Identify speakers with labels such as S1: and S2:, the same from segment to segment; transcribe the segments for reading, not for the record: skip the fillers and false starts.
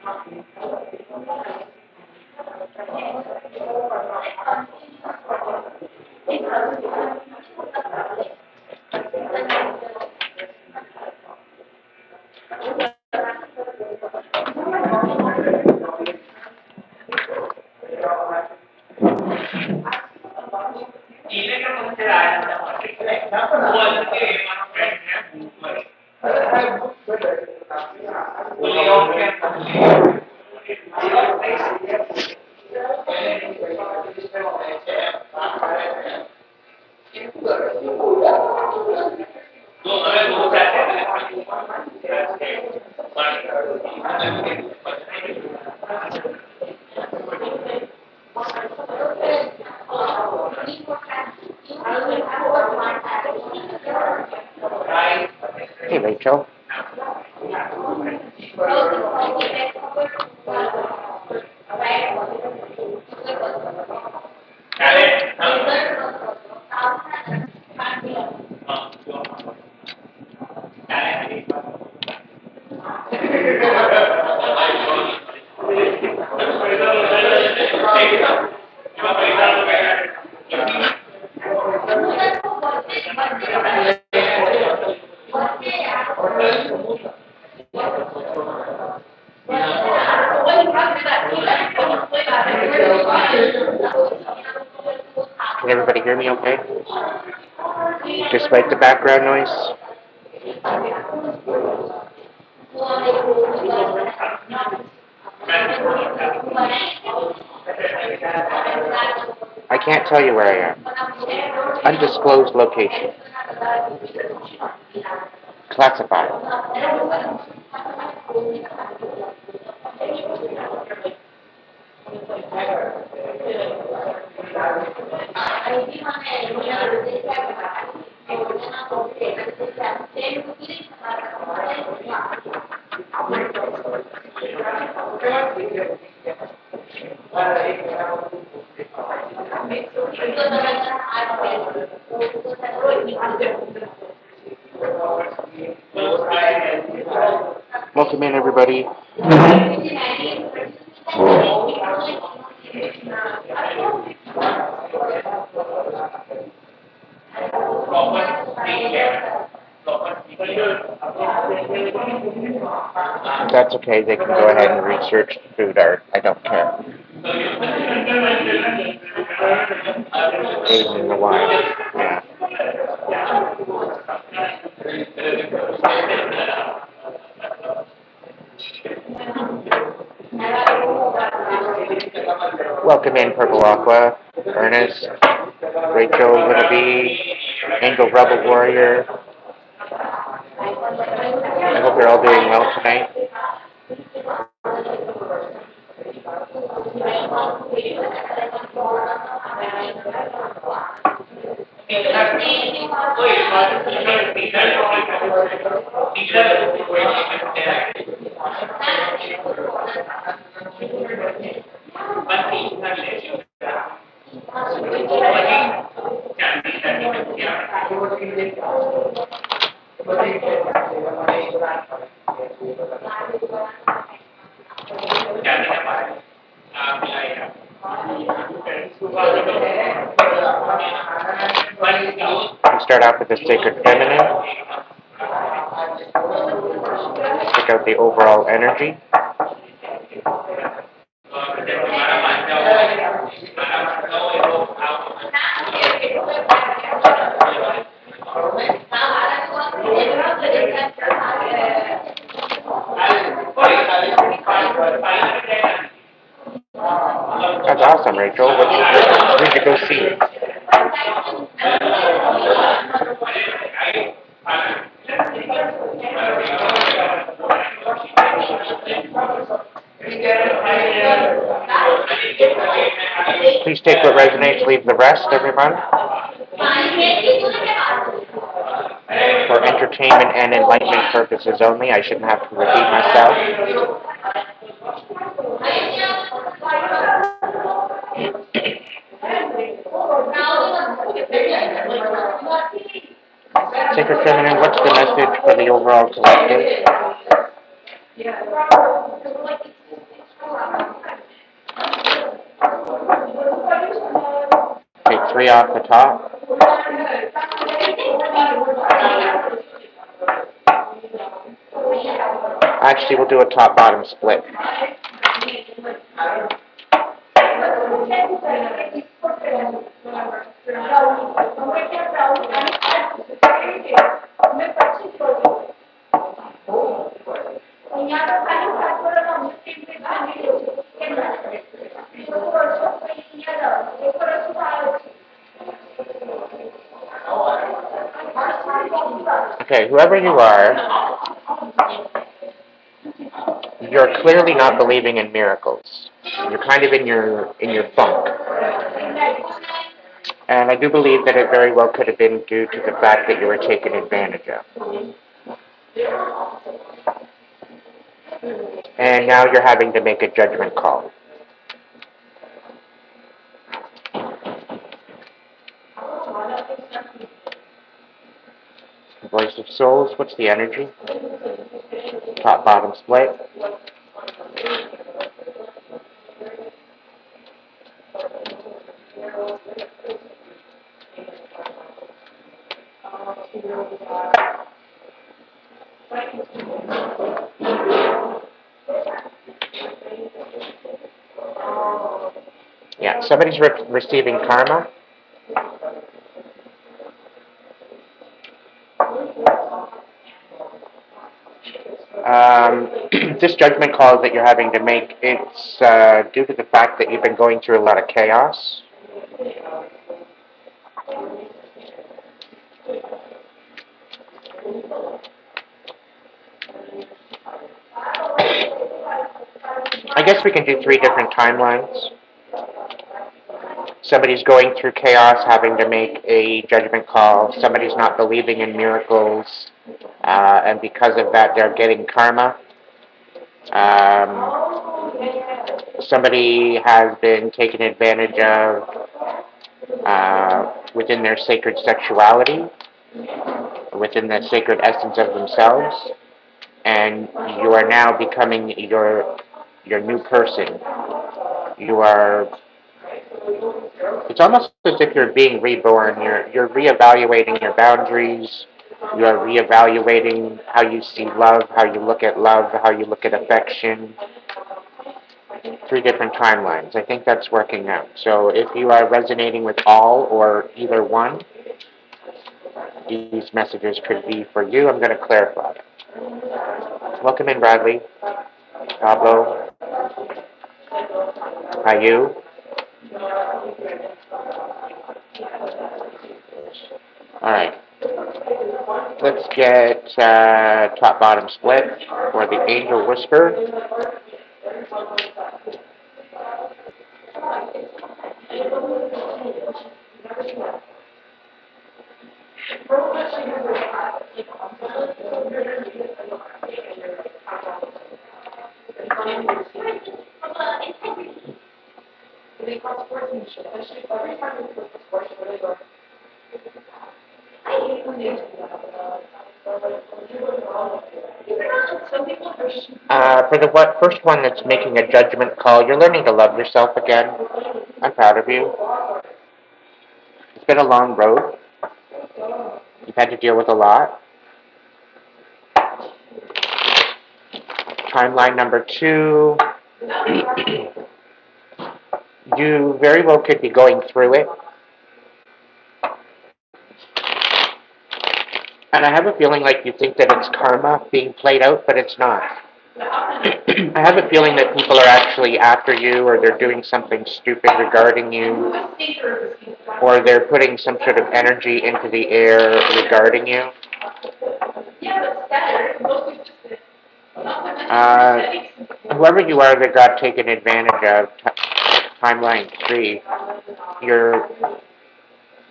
S1: Hey, Rachel. Can everybody hear me okay? Despite the background noise? I can't tell you where I am. Undisclosed location. Classified. Welcome in, everybody. That's okay. They can go ahead and research food art. I don't care. Aiden in the wine. Yeah. Welcome in, Purple Aqua, Ernest, Rachel, Little B, Angel Rebel Warrior. I hope you're all doing well tonight. We start off with the sacred feminine. Check out the overall energy. That's awesome, Rachel. Where'd you go see? Please take what resonates, leave the rest, everyone. For entertainment and enlightenment purposes only, I shouldn't have to repeat myself. Sacred Feminine, what's the message for the overall collective? 3 off the top. Actually, we'll do a top-bottom split. Okay, whoever you are, you're clearly not believing in miracles. You're kind of in your funk. And I do believe that it very well could have been due to the fact that you were taken advantage of. And now you're having to make a judgment call. Voice of Souls, what's the energy? Top, bottom split. Yeah, somebody's receiving karma. This judgment call that you're having to make, it's due to the fact that you've been going through a lot of chaos. I guess we can do 3 different timelines. Somebody's going through chaos, having to make a judgment call. Somebody's not believing in miracles, and because of that, they're getting karma. Somebody has been taken advantage of within their sacred sexuality, within the sacred essence of themselves, and you are now becoming your new person. You are. It's almost as if you're being reborn. You're reevaluating your boundaries. You are reevaluating how you see love, how you look at love, how you look at affection. 3 different timelines. I think that's working out. So if you are resonating with all or either one, these messages could be for you. I'm going to clarify it. Welcome in, Bradley. Pablo. Hi, you. All right. Let's get top-bottom split for the Angel Whisper. For the first one that's making a judgment call, you're learning to love yourself again. I'm proud of you. It's been a long road. You've had to deal with a lot. Timeline number 2. You very well could be going through it. And I have a feeling like you think that it's karma being played out, but it's not. I have a feeling that people are actually after you, or they're doing something stupid regarding you, or they're putting some sort of energy into the air regarding you. Whoever you are that got taken advantage of, timeline 3, you're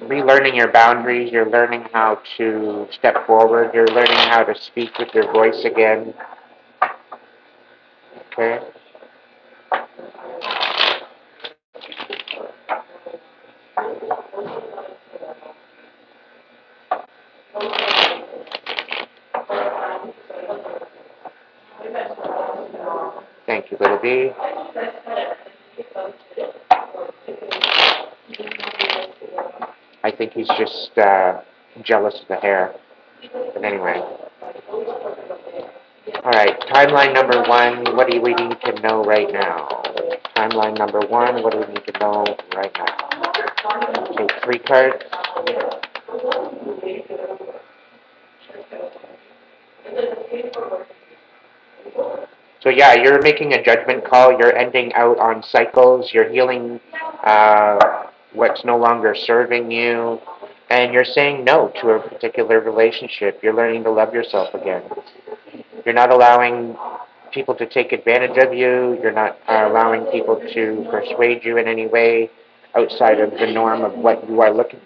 S1: relearning your boundaries, you're learning how to step forward, you're learning how to speak with your voice again. Okay? Thank you, little B. I think he's just jealous of the hair. But anyway. Alright, timeline number one, what do we need to know right now? Timeline number one, what do we need to know right now? Take 3 cards. So yeah, you're making a judgment call, you're ending out on cycles, you're healing what's no longer serving you, and you're saying no to a particular relationship. You're learning to love yourself again. You're not allowing people to take advantage of you. You're not allowing people to persuade you in any way outside of the norm of what you are looking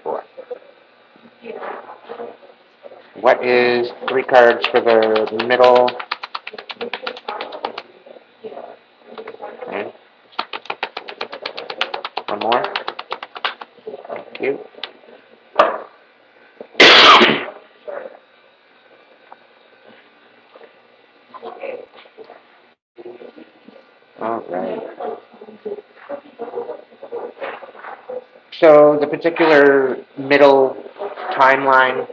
S1: for. What is 3 cards for the middle? Okay. One more. Thank you. All right. So the particular middle timeline,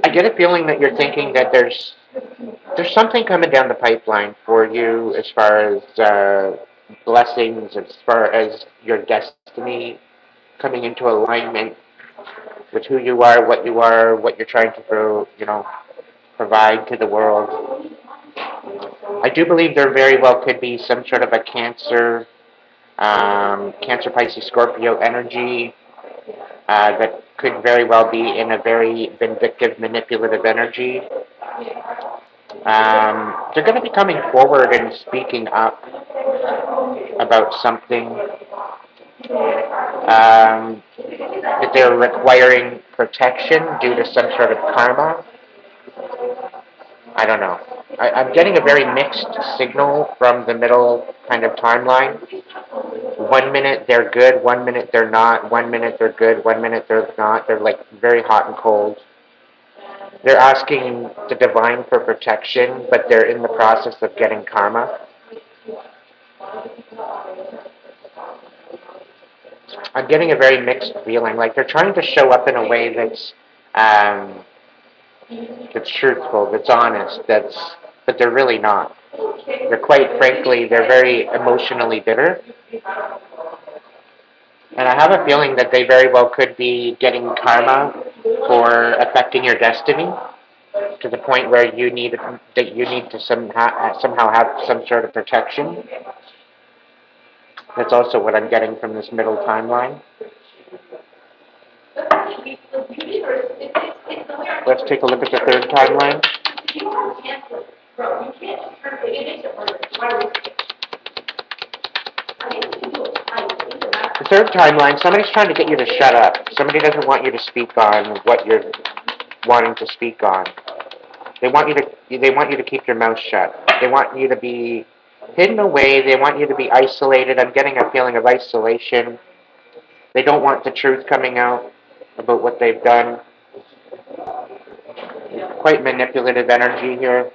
S1: I get a feeling that you're thinking that there's something coming down the pipeline for you as far as blessings, as far as your destiny coming into alignment with who you are, what you're trying to, provide to the world. I do believe there very well could be some sort of a Cancer, Pisces, Scorpio energy that could very well be in a very vindictive, manipulative energy. They're going to be coming forward and speaking up about something that they're requiring protection due to some sort of karma. I don't know. I'm getting a very mixed signal from the middle kind of timeline. 1 minute they're good, 1 minute they're not, 1 minute they're good, 1 minute they're not. They're like very hot and cold. They're asking the divine for protection, but they're in the process of getting karma. I'm getting a very mixed feeling. Like they're trying to show up in a way that's truthful, that's honest, but they're really not. They're quite frankly, they're very emotionally bitter. And I have a feeling that they very well could be getting karma for affecting your destiny to the point where you need to somehow have some sort of protection. That's also what I'm getting from this middle timeline. Let's take a look at the third timeline. The third timeline, somebody's trying to get you to shut up. Somebody doesn't want you to speak on what you're wanting to speak on. They want you to keep your mouth shut. They want you to be hidden away. They want you to be isolated. I'm getting a feeling of isolation. They don't want the truth coming out about what they've done. Quite manipulative energy here.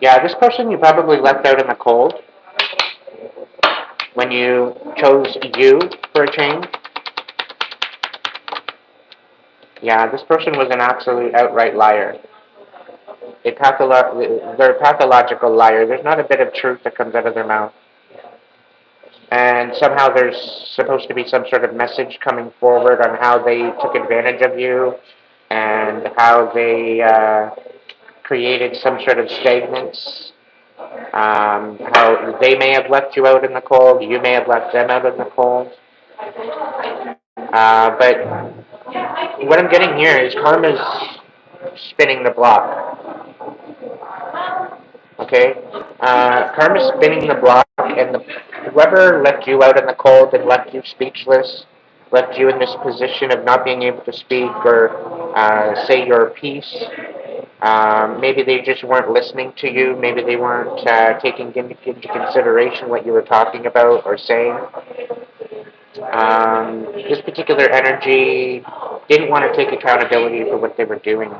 S1: Yeah, this person you probably left out in the cold when you chose you for a change. Yeah, this person was an absolute outright liar. They're a pathological liar. There's not a bit of truth that comes out of their mouth. And somehow there's supposed to be some sort of message coming forward on how they took advantage of you and how they created some sort of stagnance. How they may have left you out in the cold, you may have left them out in the cold. But what I'm getting here is karma's spinning the block. Okay? Karma's spinning the block, and whoever left you out in the cold and left you speechless, left you in this position of not being able to speak or say your piece, maybe they just weren't listening to you, maybe they weren't taking into consideration what you were talking about or saying. This particular energy didn't want to take accountability for what they were doing.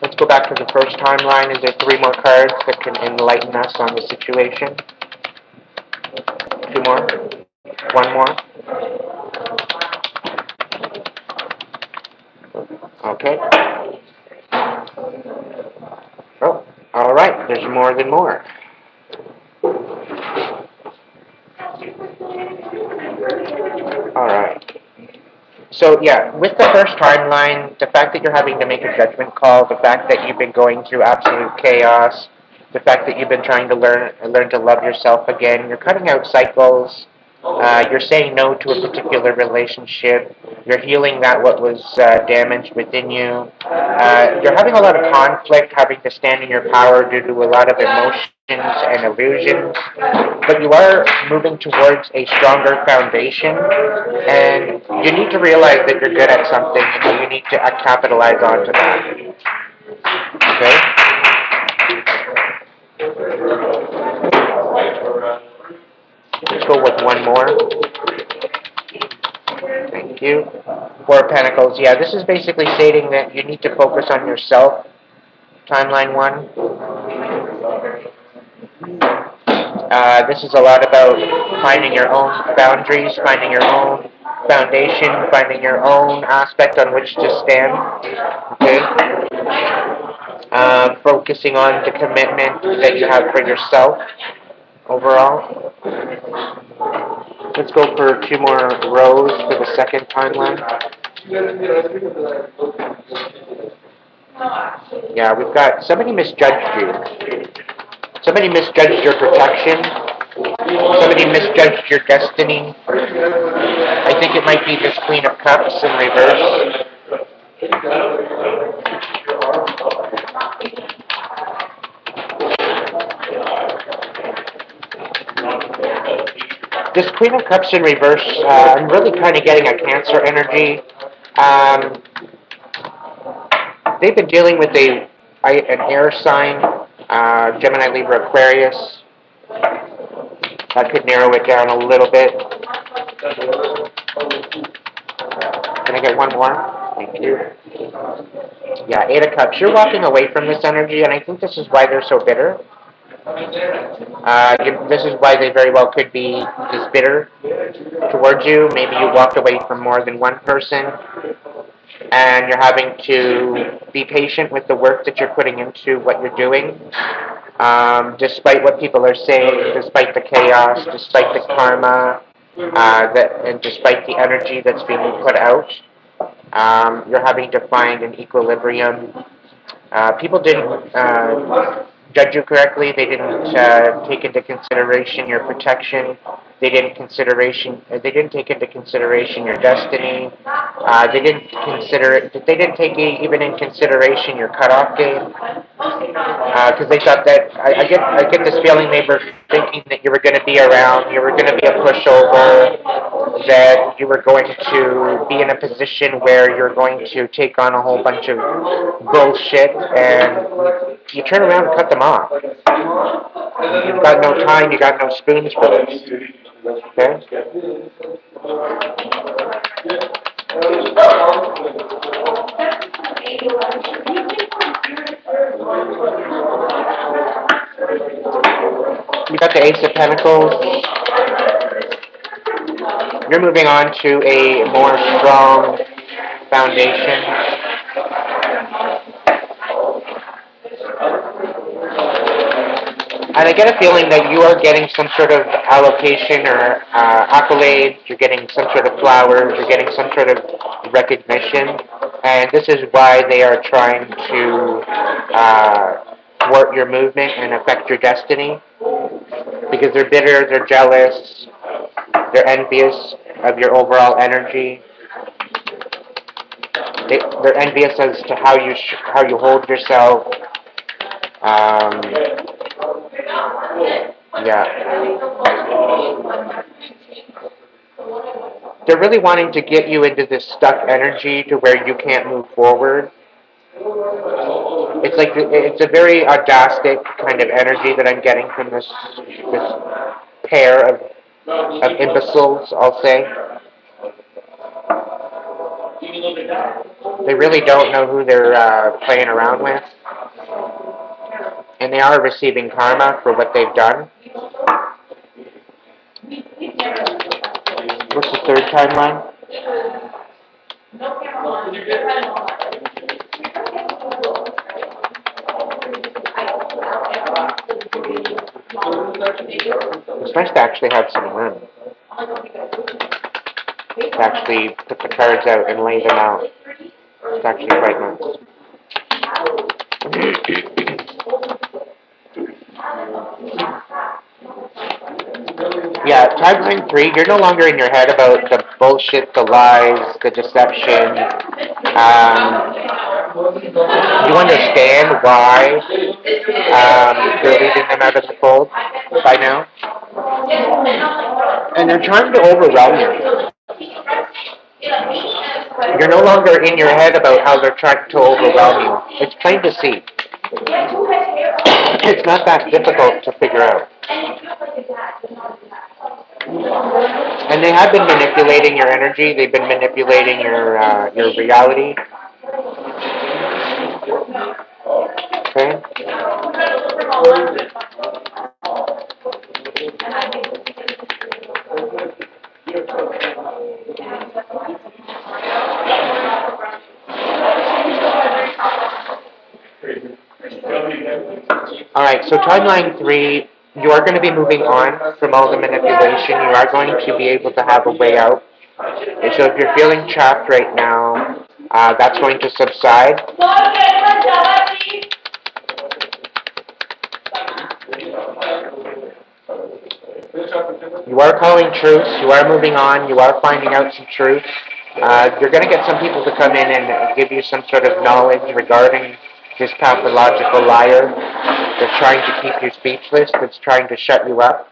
S1: Let's go back to the first timeline. Is there 3 more cards that can enlighten us on the situation? 2 more? 1 more? Okay. Oh, all right. There's more than more. All right. So yeah, with the first timeline, the fact that you're having to make a judgment call, the fact that you've been going through absolute chaos, the fact that you've been trying to learn to love yourself again, you're cutting out cycles. You're saying no to a particular relationship. You're healing that what was damaged within you. You're having a lot of conflict, having to stand in your power due to a lot of emotions and illusions. But you are moving towards a stronger foundation, and you need to realize that you're good at something, and you need to capitalize onto that. Okay? Let's go with 1 more. Thank you. 4 of Pentacles. Yeah, this is basically stating that you need to focus on yourself. Timeline 1. This is a lot about finding your own boundaries, finding your own foundation, finding your own aspect on which to stand. Okay? Focusing on the commitment that you have for yourself overall. Let's go for 2 more rows for the second timeline. Yeah, we've got somebody misjudged you. Somebody misjudged your protection. Somebody misjudged your destiny. I think it might be this Queen of Cups in reverse. This Queen of Cups in reverse, I'm really kind of getting a Cancer energy. They've been dealing with an air sign, Gemini, Libra, Aquarius. That could narrow it down a little bit. Can I get 1 more? Thank you. Yeah, 8 of Cups. You're walking away from this energy, and I think this is why they're so bitter. This is why they very well could be just bitter towards you. Maybe you walked away from more than one person, and you're having to be patient with the work that you're putting into what you're doing. Despite what people are saying, despite the chaos, despite the karma, and despite the energy that's being put out, you're having to find an equilibrium. People didn't judge you correctly. They didn't take into consideration your protection. They didn't take into consideration your destiny. They didn't consider. They didn't take even in consideration your cutoff game. Because they thought that I get this feeling they were thinking that you were going to be around, you were going to be a pushover, that you were going to be in a position where you're going to take on a whole bunch of bullshit, and you turn around and cut them off. You've got no time, you got no spoons for this. Okay? You got the Ace of Pentacles. You're moving on to a more strong foundation. And I get a feeling that you are getting some sort of allocation or accolade. You're getting some sort of flowers. You're getting some sort of recognition. And this is why they are trying to thwart your movement and affect your destiny. Because they're bitter, they're jealous, they're envious of your overall energy. They're envious as to how you hold yourself. Yeah. They're really wanting to get you into this stuck energy to where you can't move forward. It's like it's a very audastic kind of energy that I'm getting from this pair of imbeciles, I'll say. They really don't know who they're playing around with, and they are receiving karma for what they've done. What's the third timeline? It's nice to actually have some room to actually put the cards out and lay them out. It's actually quite nice. Yeah, timeline 3, you're no longer in your head about the bullshit, the lies, the deception. You understand why they're leaving them out of the fold by now. And they're trying to overwhelm you. You're no longer in your head about how they're trying to overwhelm you. It's plain to see. It's not that difficult to figure out. And they have been manipulating your energy. They've been manipulating your reality. Okay. All right. So timeline 3. You are going to be moving on from all the manipulation. You are going to be able to have a way out. And so if you're feeling trapped right now, that's going to subside. You are calling truth. You are moving on. You are finding out some truth. You're going to get some people to come in and give you some sort of knowledge regarding this pathological liar that's trying to keep you speechless, that's trying to shut you up.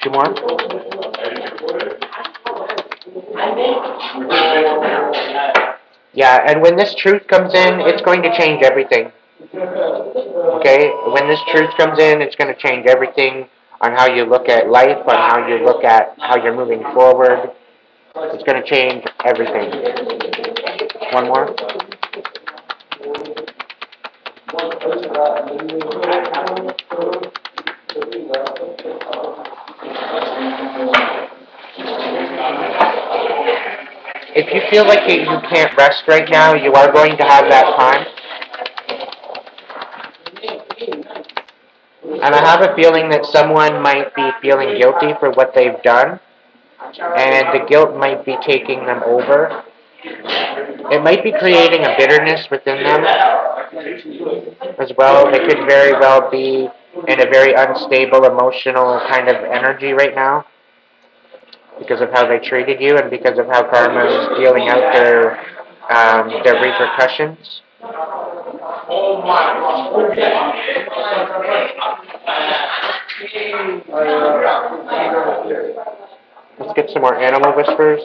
S1: Two more. Yeah, and when this truth comes in, it's going to change everything. Okay? When this truth comes in, it's going to change everything on how you look at life, on how you look at how you're moving forward. It's going to change everything. One more. If you feel like you can't rest right now, you are going to have that time. And I have a feeling that someone might be feeling guilty for what they've done, and the guilt might be taking them over. It might be creating a bitterness within them as well. They could very well be in a very unstable emotional kind of energy right now because of how they treated you and because of how karma is dealing out their repercussions. Let's get some more animal whispers.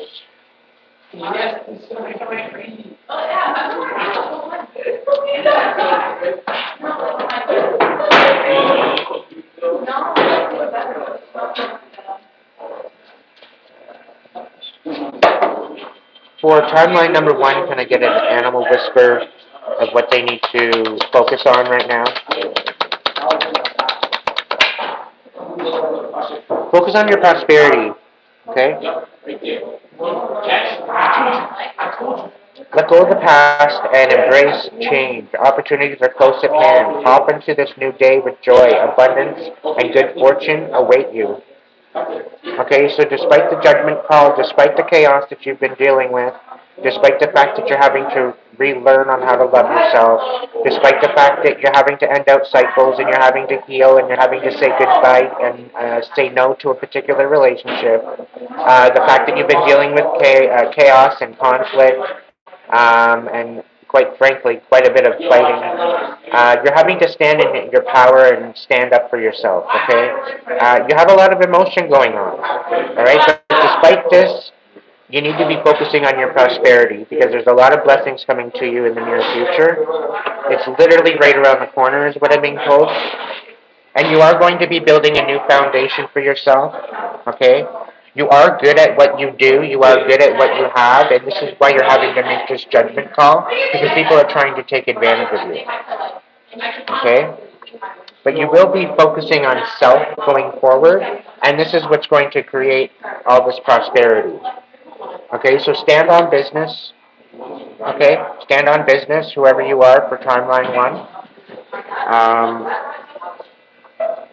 S1: For timeline number 1, can I get an animal whisper of what they need to focus on right now? Focus on your prosperity, okay? Let go of the past and embrace change. Opportunities are close at hand. Hop into this new day with joy, abundance, and good fortune await you. Okay, so despite the judgment call, despite the chaos that you've been dealing with, despite the fact that you're having to relearn on how to love yourself, despite the fact that you're having to end out cycles and you're having to heal and you're having to say goodbye and say no to a particular relationship, the fact that you've been dealing with chaos and conflict, and quite frankly, quite a bit of fighting. You're having to stand in your power and stand up for yourself, okay? You have a lot of emotion going on, all right? But despite this, you need to be focusing on your prosperity because there's a lot of blessings coming to you in the near future. It's literally right around the corner is what I'm being told. And you are going to be building a new foundation for yourself, okay? You are good at what you do, you are good at what you have, and this is why you're having to make this judgment call, because people are trying to take advantage of you, okay? But you will be focusing on self going forward, and this is what's going to create all this prosperity, okay? So stand on business, okay? Stand on business, whoever you are, for timeline one.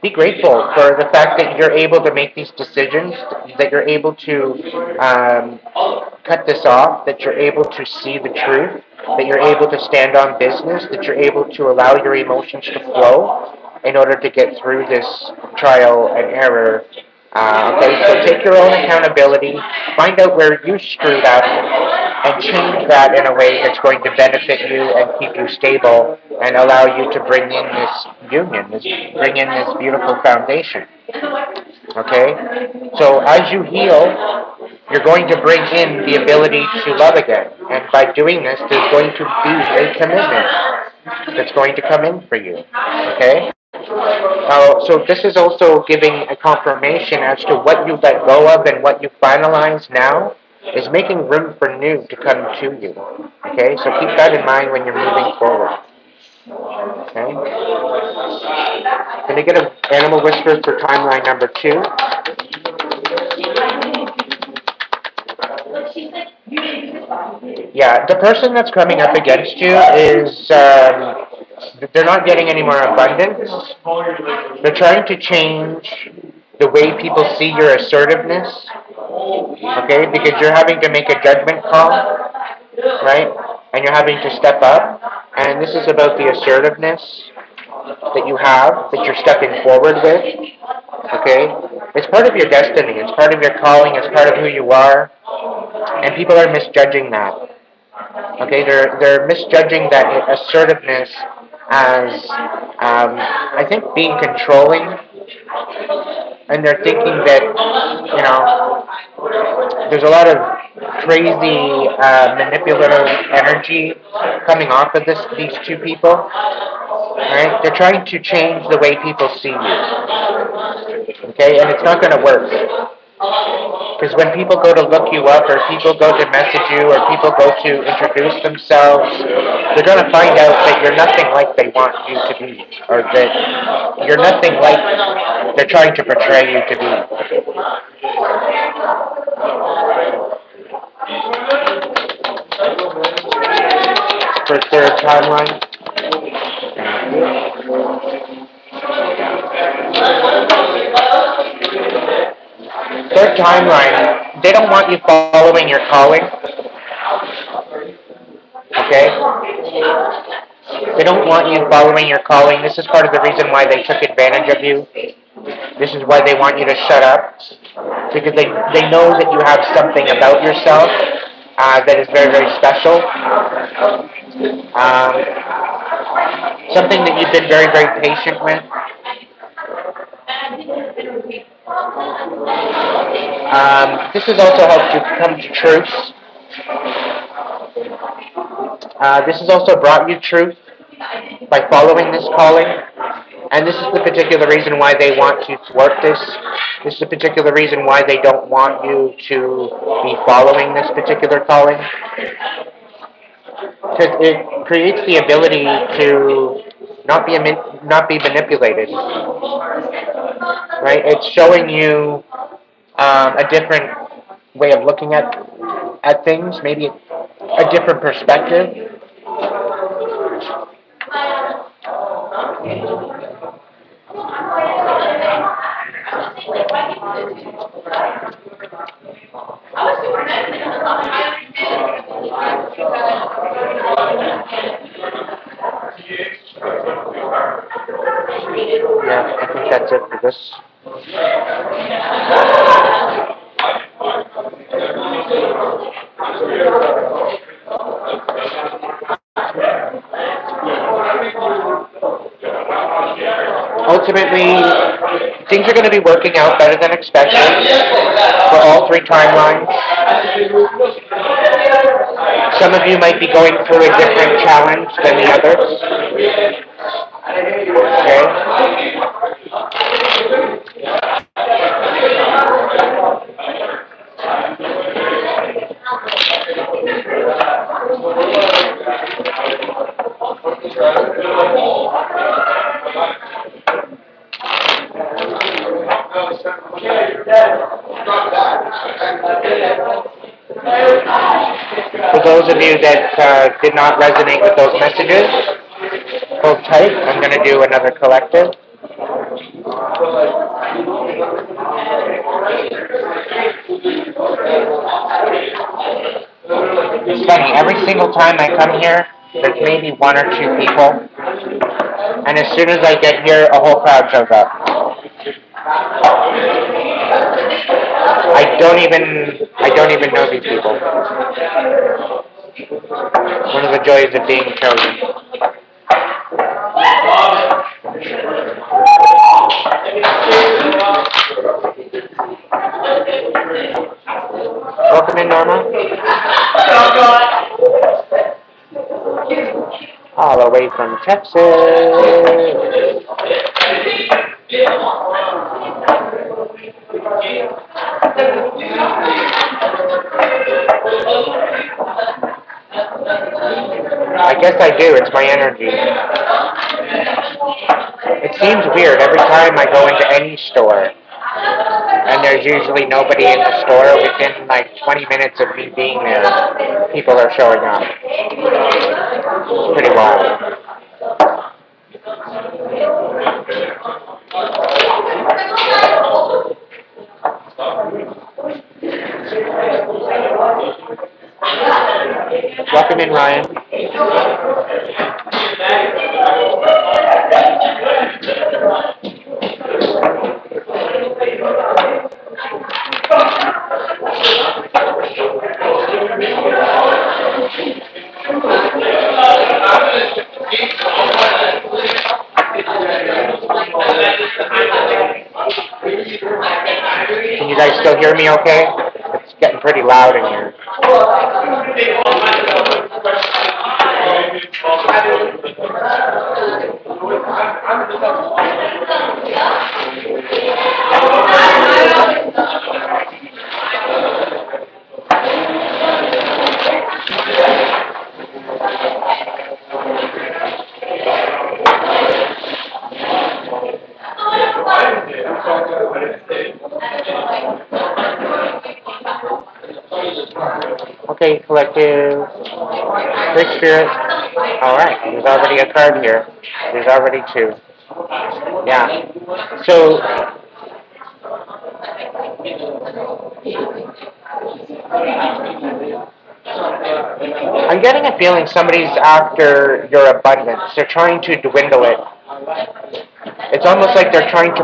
S1: Be grateful for the fact that you're able to make these decisions, that you're able to cut this off, that you're able to see the truth, that you're able to stand on business, that you're able to allow your emotions to flow in order to get through this trial and error. Okay, so take your own accountability, find out where you screwed up, and change that in a way that's going to benefit you and keep you stable and allow you to bring in this union, bring in this beautiful foundation. Okay? So as you heal, you're going to bring in the ability to love again. And by doing this, there's going to be a commitment that's going to come in for you. Okay? So this is also giving a confirmation as to what you let go of and what you finalize now is making room for new to come to you. Okay? So keep that in mind when you're moving forward. Okay? Can I get an animal whisper for timeline number 2? Yeah, the person that's coming up against you is, they're not getting any more abundance. They're trying to change the way people see your assertiveness, okay, because you're having to make a judgment call, right? And you're having to step up. And this is about the assertiveness that you have, that you're stepping forward with, okay? It's part of your destiny, it's part of your calling, it's part of who you are, and people are misjudging that. Okay, they're misjudging that assertiveness as, I think, being controlling, and they're thinking that, there's a lot of crazy manipulative energy coming off of these two people. Right? They're trying to change the way people see you. Okay, and it's not going to work. Because when people go to look you up, or people go to message you, or people go to introduce themselves, they're going to find out that you're nothing like they want you to be, or that you're nothing like they're trying to portray you to be. For third timeline. Third timeline, they don't want you following your calling. Okay? They don't want you following your calling. This is part of the reason why they took advantage of you. This is why they want you to shut up. Because they know that you have something about yourself that is very, very special. Something that you've been very, very patient with. This has also helped you come to truth. This has also brought you truth by following this calling. And this is the particular reason why they want to thwart this. This is the particular reason why they don't want you to be following this particular calling. Because it creates the ability to not be manipulated. Right? It's showing you a different way of looking at things, maybe a different perspective. Yeah, I think that's it for this. Ultimately, things are going to be working out better than expected for all three timelines. Some of you might be going through a different challenge than the others. Okay? those of you that did not resonate with those messages, hold tight. I'm going to do another collective. It's funny, every single time I come here, there's maybe one or two people, and as soon as I get here, a whole crowd shows up. I don't even know these people. One of the joys of being chosen. Welcome in, Norma. All the way from Texas. I guess I do. It's my energy. It seems weird every time I go into any store, and there's usually nobody in the store. Within like 20 minutes of me being there, people are showing up. It's pretty wild. Welcome in, Ryan. Can you guys still hear me okay? It's getting pretty loud in here. Okay, collective. Great spirit. Alright, there's already a card here. There's already two. Yeah. So, I'm getting a feeling somebody's after your abundance. They're trying to dwindle it. It's almost like they're trying to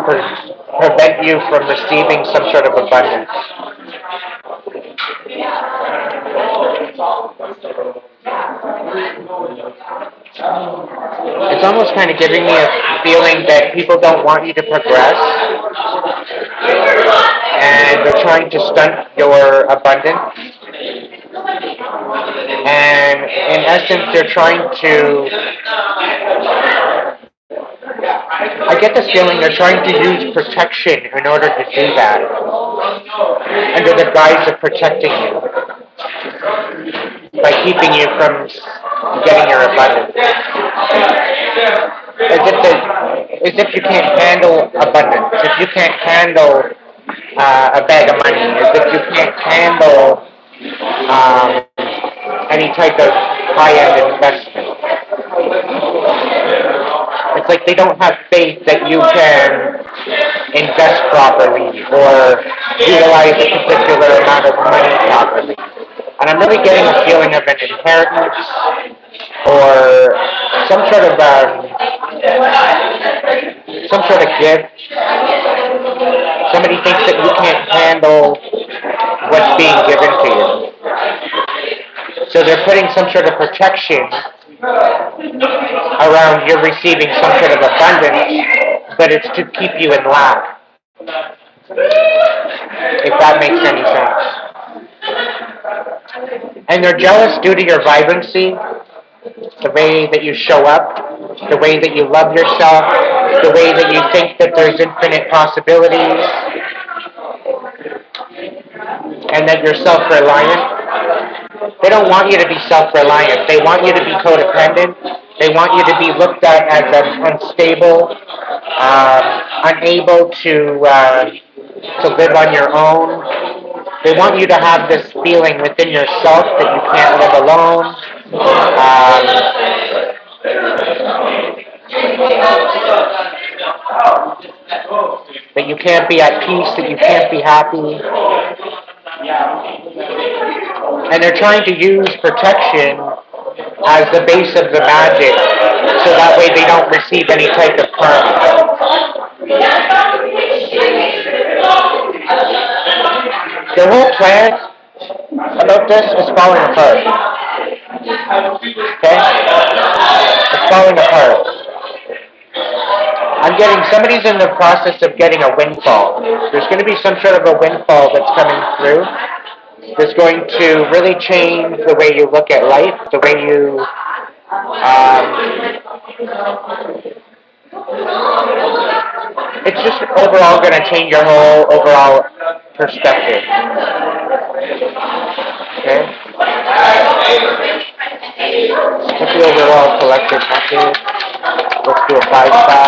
S1: prevent you from receiving some sort of abundance. It's almost kind of giving me a feeling that people don't want you to progress, and they're trying to stunt your abundance. And in essence, they're trying to, I get this feeling they're trying to use protection in order to do that, under the guise of protecting you, by keeping you from getting your abundance. As if you can't handle abundance, if you can't handle a bag of money, as if you can't handle any type of high-end investment. It's like they don't have faith that you can invest properly or utilize a particular amount of money properly. And I'm really getting a feeling of an inheritance or some sort of gift. Somebody thinks that you can't handle what's being given to you. So they're putting some sort of protection around you receiving some sort of abundance, but it's to keep you in lack. If that makes any sense. And they're jealous due to your vibrancy, the way that you show up, the way that you love yourself, the way that you think that there's infinite possibilities, and that you're self-reliant. They don't want you to be self-reliant. They want you to be codependent. They want you to be looked at as unstable, unable to live on your own, They want you to have this feeling within yourself that you can't live alone. That you can't be at peace, that you can't be happy. And they're trying to use protection as the base of the magic so that way they don't receive any type of karma. Their whole plan about this is falling apart. Okay? It's falling apart. I'm getting, somebody's in the process of getting a windfall. There's going to be some sort of a windfall that's coming through that's going to really change the way you look at life, the way you it's just overall going to change your whole overall perspective. Okay? What's the overall collective message? Let's do a 5-star.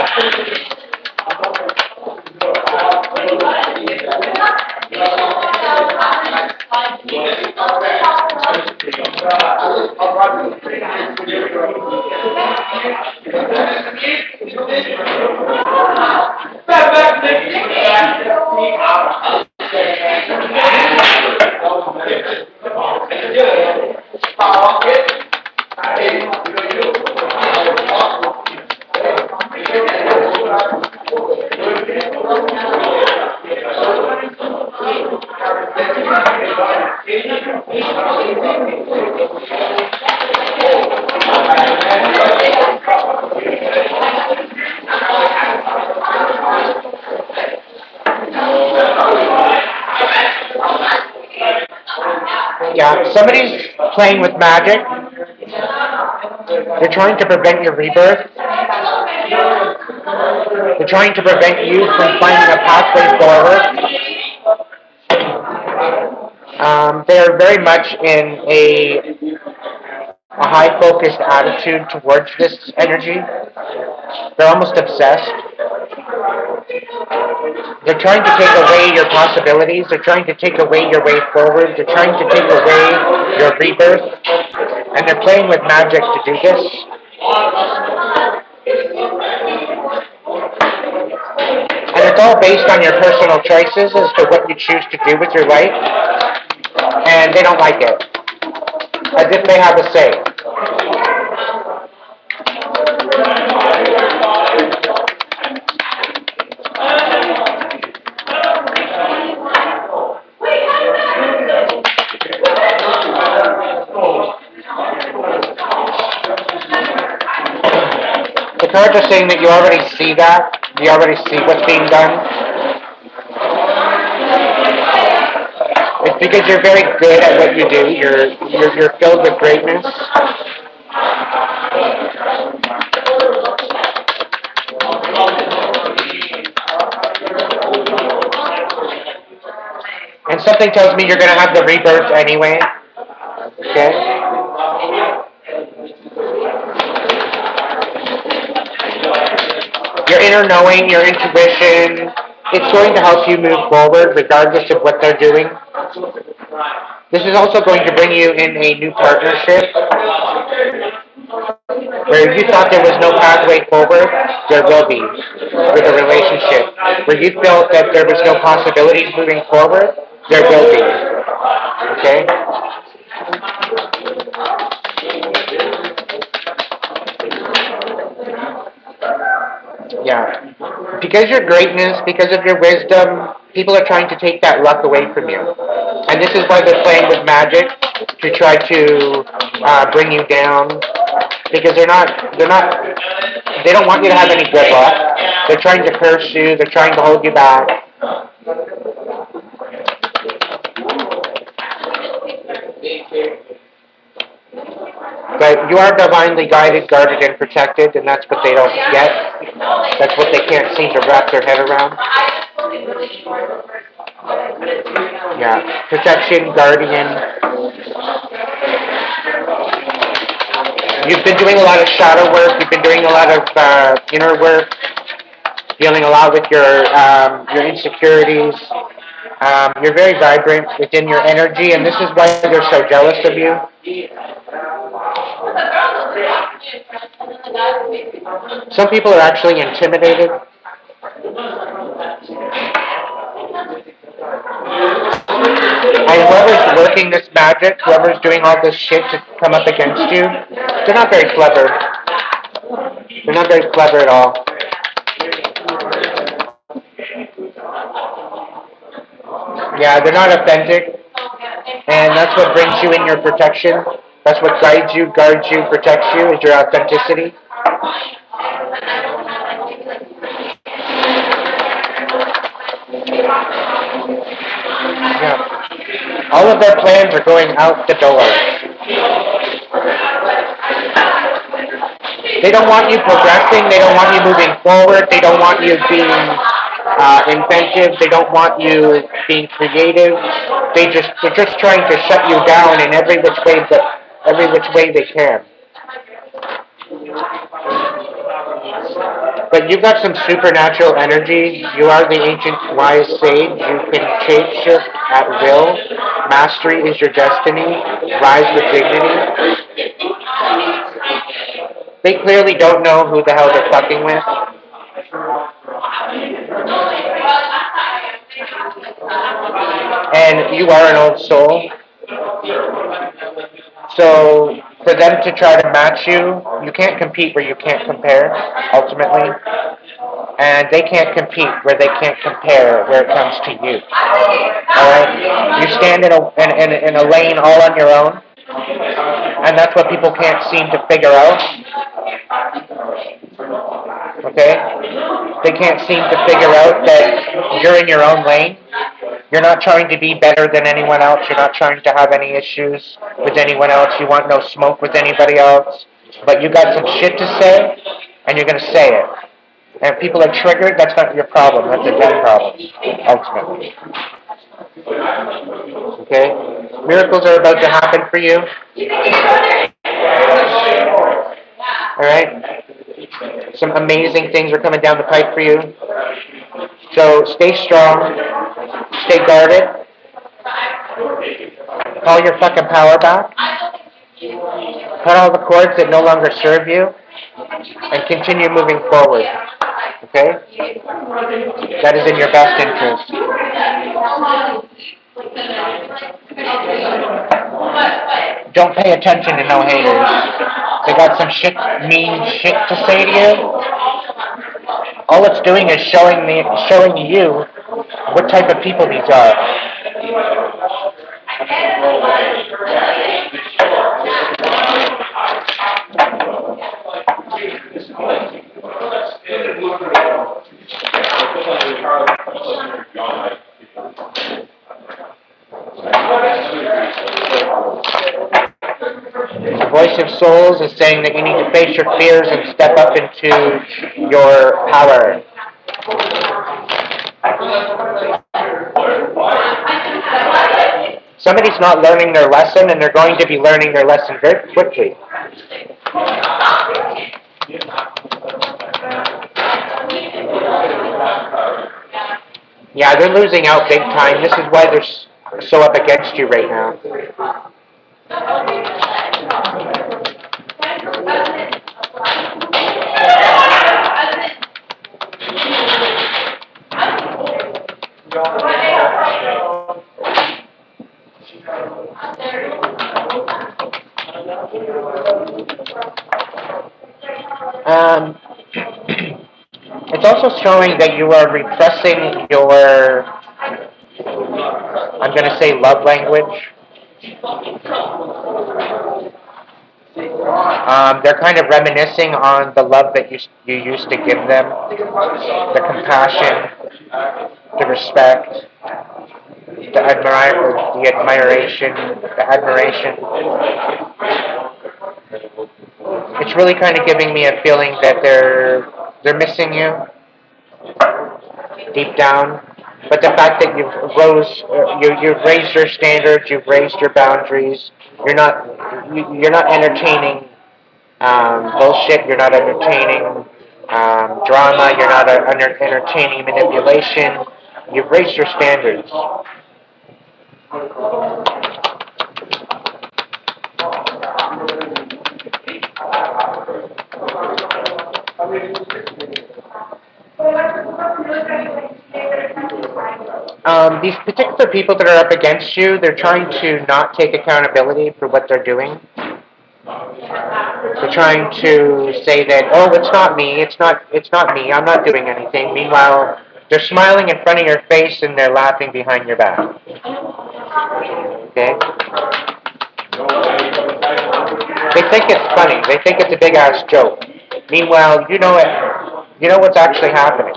S1: Yeah, somebody's playing with magic. They're trying to prevent your rebirth. They're trying to prevent you from finding a pathway forward. They're very much in a high-focused attitude towards this energy. They're almost obsessed. They're trying to take away your possibilities. They're trying to take away your way forward. They're trying to take away your rebirth. And they're playing with magic to do this. And it's all based on your personal choices as to what you choose to do with your life. And they don't like it. As if they have a say. The cards are saying that you already see that. You already see what's being done. It's because you're very good at what you do. You're filled with greatness. And something tells me you're going to have the rebirth anyway. Okay? Your inner knowing, your intuition, it's going to help you move forward regardless of what they're doing. This is also going to bring you in a new partnership where you thought there was no pathway forward, there will be with a relationship. Where you felt that there was no possibilities moving forward, there will be. Okay? Yeah. Because your greatness, because of your wisdom, people are trying to take that luck away from you. And this is why they're playing with magic, to try to bring you down. Because they don't want you to have any good luck. They're trying to curse you, they're trying to hold you back. But you are divinely guided, guarded, and protected, and that's what they don't get. That's what they can't seem to wrap their head around. Yeah, protection, guardian. You've been doing a lot of shadow work. You've been doing a lot of inner work, dealing a lot with your insecurities. You're very vibrant within your energy, and this is why they're so jealous of you. Some people are actually intimidated. And whoever's working this magic, whoever's doing all this shit to come up against you, they're not very clever. They're not very clever at all. Yeah, they're not authentic, and that's what brings you in your protection. That's what guides you, guards you, protects you, is your authenticity. Yeah. All of their plans are going out the door. They don't want you progressing. They don't want you moving forward. They don't want you being inventive. They don't want you being creative. They're just trying to shut you down in every which way they can. But you've got some supernatural energy. You are the ancient wise sage. You can shapeshift at will. Mastery is your destiny. Rise with dignity. They clearly don't know who the hell they're fucking with. And you are an old soul. So for them to try to match you, you can't compete where you can't compare, ultimately. And they can't compete where they can't compare where it comes to you. Alright? You stand in a lane all on your own. And that's what people can't seem to figure out. Okay? They can't seem to figure out that you're in your own lane. You're not trying to be better than anyone else. You're not trying to have any issues with anyone else. You want no smoke with anybody else. But you got some shit to say, and you're going to say it. And if people are triggered, that's not your problem. That's a them problem, ultimately. Okay? Miracles are about to happen for you. Alright? Some amazing things are coming down the pipe for you. So stay strong. Stay guarded. Call your fucking power back. Cut all the cords that no longer serve you. And continue moving forward. Okay? That is in your best interest. Don't pay attention to no haters. They got some mean shit to say to you. All it's doing is showing you what type of people these are. The voice of souls is saying that you need to face your fears and step up into your power. Somebody's not learning their lesson, and they're going to be learning their lesson very quickly. Yeah, they're losing out big time. This is why they're so up against you right now. It's also showing that you are repressing your, I'm going to say, love language. They're kind of reminiscing on the love that you used to give them, the compassion, the respect, the admiration, the admiration. It's really kind of giving me a feeling that they're missing you deep down. But the fact that you've raised your standards, you've raised your boundaries. You're not entertaining bullshit. You're not entertaining drama. You're not entertaining manipulation. You've raised your standards. These particular people that are up against you, they're trying to not take accountability for what they're doing. They're trying to say that, oh, it's not me, it's not me, I'm not doing anything. Meanwhile, they're smiling in front of your face and they're laughing behind your back. Okay? They think it's funny. They think it's a big ass joke. Meanwhile, you know it. You know what's actually happening.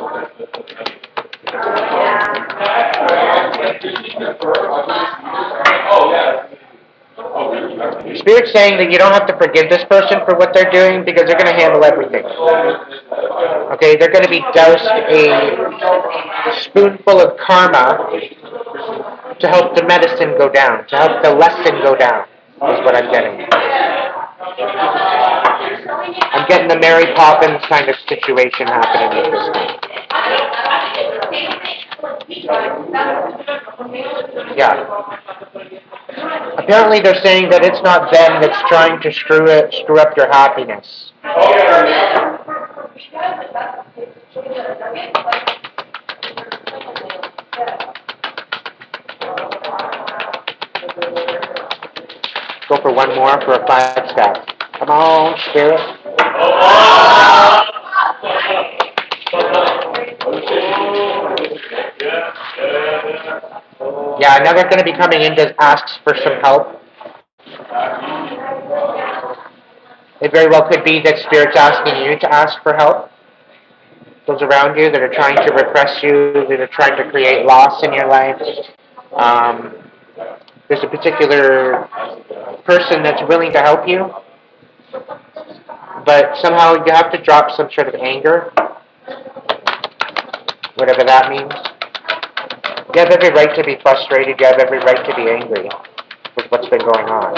S1: Spirit's saying that you don't have to forgive this person for what they're doing because they're going to handle everything. Okay, they're going to be doused a spoonful of karma to help the medicine go down, to help the lesson go down, is what I'm getting. I'm getting the Mary Poppins kind of situation happening with this one. Yeah. Apparently they're saying that it's not them that's trying to screw up your happiness. Go for one more for a 5-step. Come on, Spirit. Yeah, now they're going to be coming in to ask for some help. It very well could be that Spirit's asking you to ask for help. Those around you that are trying to repress you, that are trying to create loss in your life. There's a particular person that's willing to help you, but somehow you have to drop some sort of anger, whatever that means. You have every right to be frustrated, you have every right to be angry with what's been going on.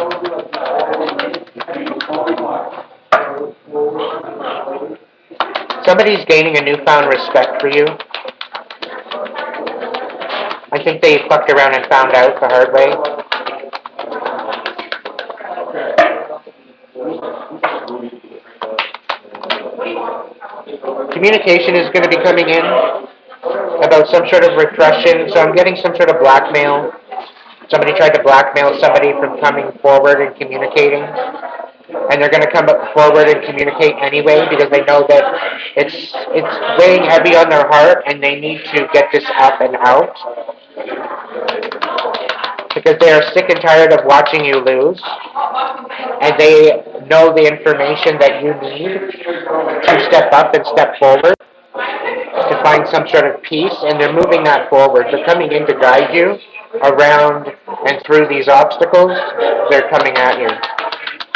S1: Somebody's gaining a newfound respect for you. I think they fucked around and found out the hard way. Communication is going to be coming in about some sort of repression, so I'm getting some sort of blackmail. Somebody tried to blackmail somebody from coming forward and communicating, and they're going to come forward and communicate anyway because they know that it's weighing heavy on their heart and they need to get this up and out because they are sick and tired of watching you lose, and they know the information that you need to step up and step forward to find some sort of peace, and they're moving that forward. They're coming in to guide you around and through these obstacles. They're coming at you.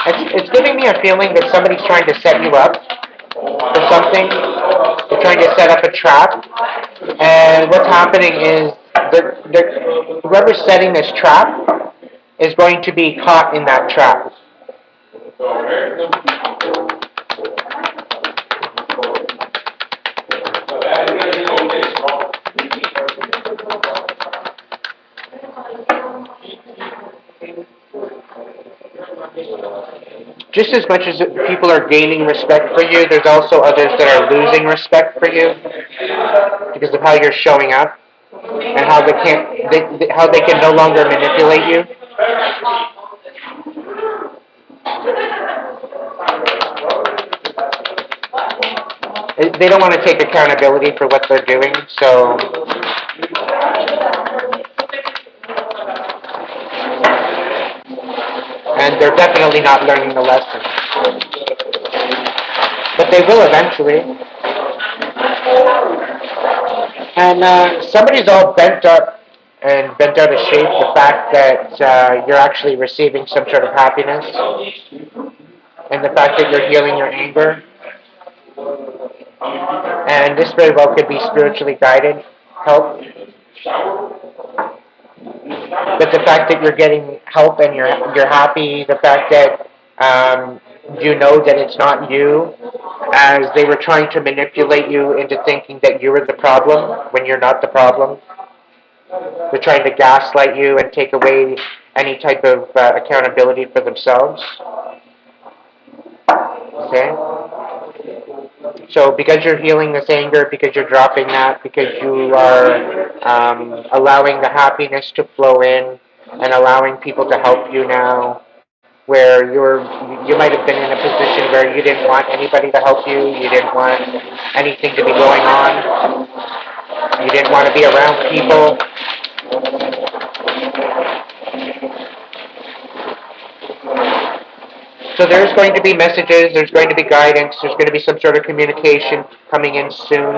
S1: It's giving me a feeling that somebody's trying to set you up for something. They're trying to set up a trap, and what's happening is whoever's setting this trap is going to be caught in that trap. Just as much as people are gaining respect for you, there's also others that are losing respect for you because of how you're showing up and how they can no longer manipulate you. They don't want to take accountability for what they're doing, so and they're definitely not learning the lesson. But they will eventually. And somebody's all bent up and bent out of shape, the fact that you're actually receiving some sort of happiness, and the fact that you're healing your anger. And this very well could be spiritually guided help. But the fact that you're getting help and you're happy, the fact that you know that it's not you, as they were trying to manipulate you into thinking that you were the problem when you're not the problem. They're trying to gaslight you and take away any type of accountability for themselves. Okay? So because you're healing this anger, because you're dropping that, because you are allowing the happiness to flow in and allowing people to help you now, where you might have been in a position where you didn't want anybody to help you, you didn't want anything to be going on, you didn't want to be around people. So there's going to be messages, there's going to be guidance, there's going to be some sort of communication coming in soon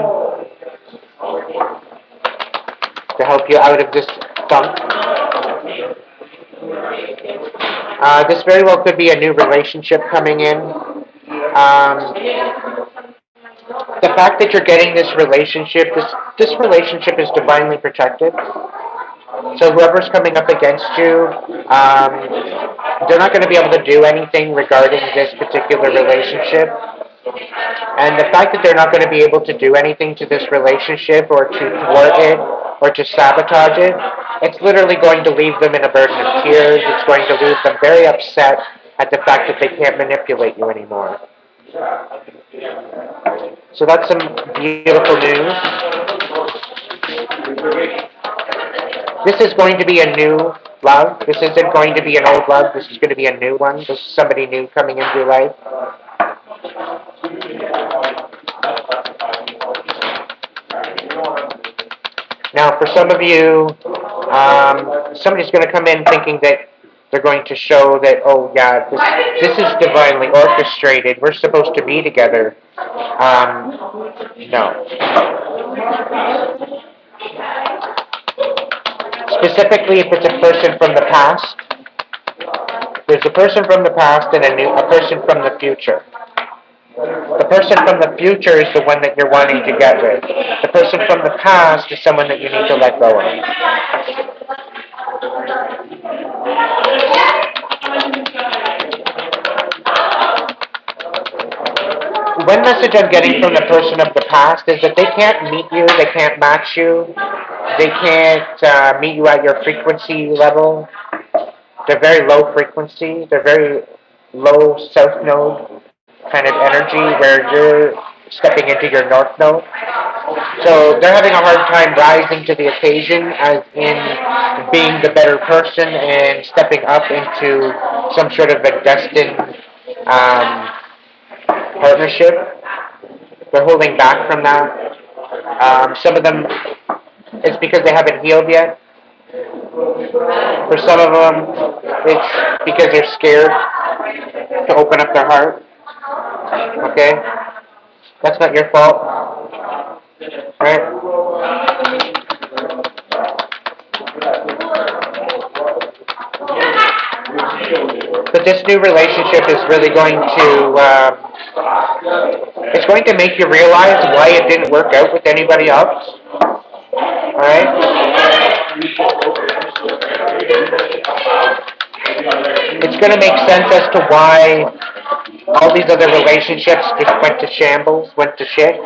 S1: to help you out of this funk. This very well could be a new relationship coming in. The fact that you're getting this relationship is divinely protected. So whoever's coming up against you, they're not going to be able to do anything regarding this particular relationship. And the fact that they're not going to be able to do anything to this relationship or to thwart it or to sabotage it, it's literally going to leave them in a burden of tears. It's going to leave them very upset at the fact that they can't manipulate you anymore. So that's some beautiful news. This is going to be a new love. This isn't going to be an old love. This is going to be a new one. This is somebody new coming into your life. Now, for some of you, somebody's going to come in thinking that they're going to show that, oh, yeah, this is divinely orchestrated. We're supposed to be together. No. Specifically, if it's a person from the past, there's a person from the past and a person from the future. The person from the future is the one that you're wanting to get with. The person from the past is someone that you need to let go of. One message I'm getting from the person of the past is that they can't meet you, they can't match you, they can't meet you at your frequency level. They're very low frequency, they're very low south node kind of energy where you're stepping into your north node. So they're having a hard time rising to the occasion as in being the better person and stepping up into some sort of a destined partnership. They're holding back from that. Some of them, it's because they haven't healed yet. For some of them, it's because they're scared to open up their heart. Okay? That's not your fault. Right? But this new relationship is really going to, it's going to make you realize why it didn't work out with anybody else. Alright? It's going to make sense as to why all these other relationships just went to shambles, went to shit.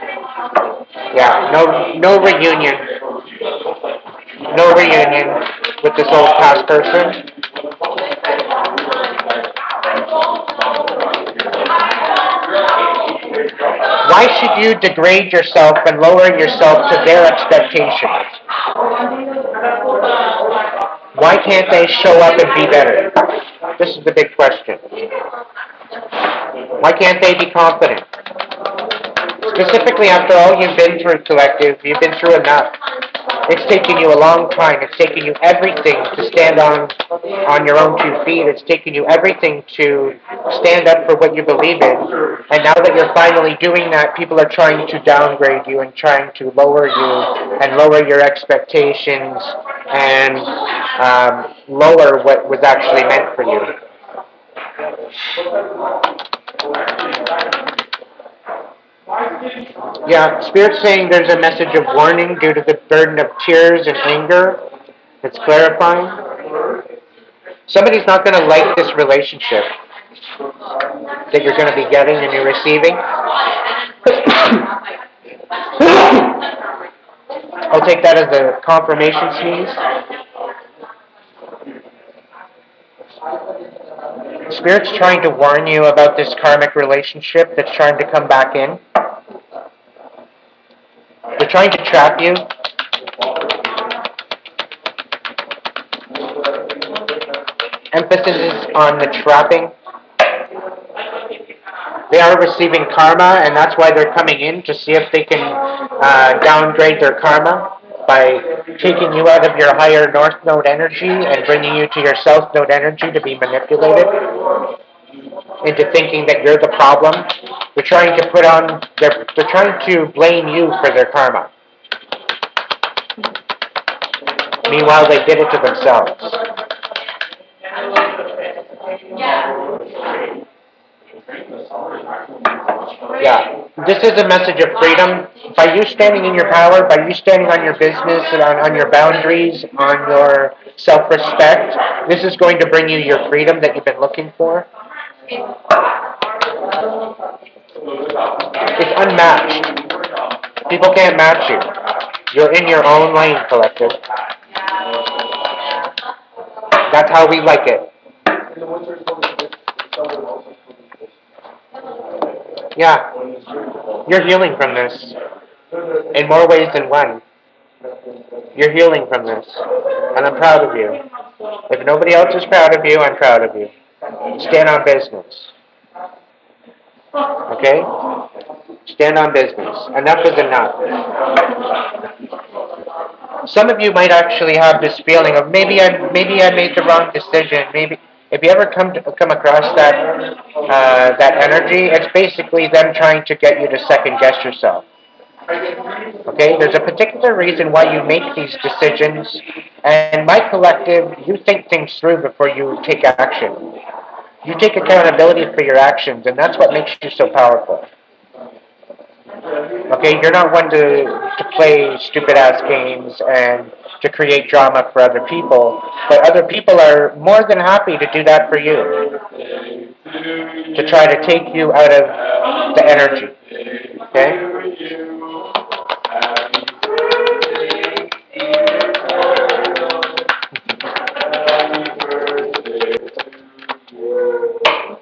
S1: Yeah, no reunion. No reunion with this old past person. Why should you degrade yourself and lower yourself to their expectations? Why can't they show up and be better? This is the big question. Why can't they be confident? Specifically, after all you've been through, collective, you've been through enough. It's taken you a long time. It's taken you everything to stand on your own 2 feet. It's taken you everything to stand up for what you believe in. And now that you're finally doing that, people are trying to downgrade you and trying to lower you and lower your expectations and lower what was actually meant for you. Yeah, Spirit's saying there's a message of warning due to the burden of tears and anger. It's clarifying. Somebody's not going to like this relationship that you're going to be getting and you're receiving. I'll take that as a confirmation sneeze. Spirit's trying to warn you about this karmic relationship that's trying to come back in. They're trying to trap you. Emphasis is on the trapping. They are receiving karma, and that's why they're coming in to see if they can downgrade their karma by taking you out of your higher north node energy and bringing you to your south node energy to be manipulated into thinking that you're the problem. They're trying to they're trying to blame you for their karma. Meanwhile, they did it to themselves. Yeah, this is a message of freedom. By you standing in your power, by you standing on your business, and on your boundaries, on your self-respect, this is going to bring you your freedom that you've been looking for. It's unmatched. People can't match you. You're in your own lane, collective. That's how we like it. Yeah, you're healing from this in more ways than one. You're healing from this, and I'm proud of you. If nobody else is proud of you, I'm proud of you. Stand on business. Okay? Stand on business. Enough is enough. Some of you might actually have this feeling of maybe I made the wrong decision. Maybe if you ever come across that energy, it's basically them trying to get you to second guess yourself. Okay, there's a particular reason why you make these decisions, and my collective, you think things through before you take action. You take accountability for your actions, and that's what makes you so powerful. Okay, you're not one to play stupid ass games and to create drama for other people, but other people are more than happy to do that for you, to try to take you out of the energy. Okay?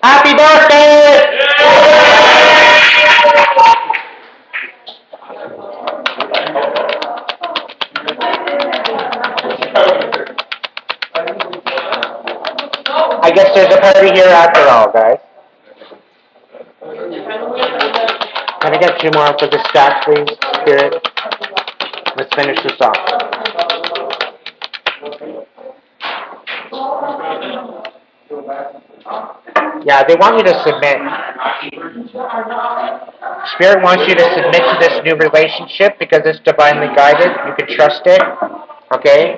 S1: Happy birthday! I guess there's a party here after all, guys. Can I get 2 more for the stack, please, Spirit? Let's finish this off. Yeah, they want you to submit. Spirit wants you to submit to this new relationship because it's divinely guided. You can trust it. Okay?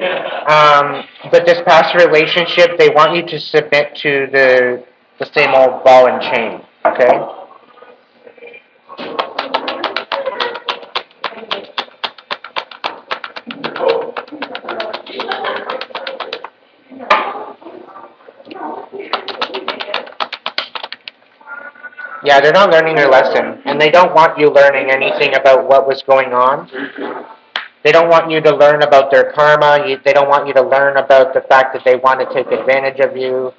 S1: But this past relationship, they want you to submit to the same old ball and chain. Okay? Yeah, they're not learning their lesson, and they don't want you learning anything about what was going on. They don't want you to learn about their karma. They don't want you to learn about the fact that they want to take advantage of you.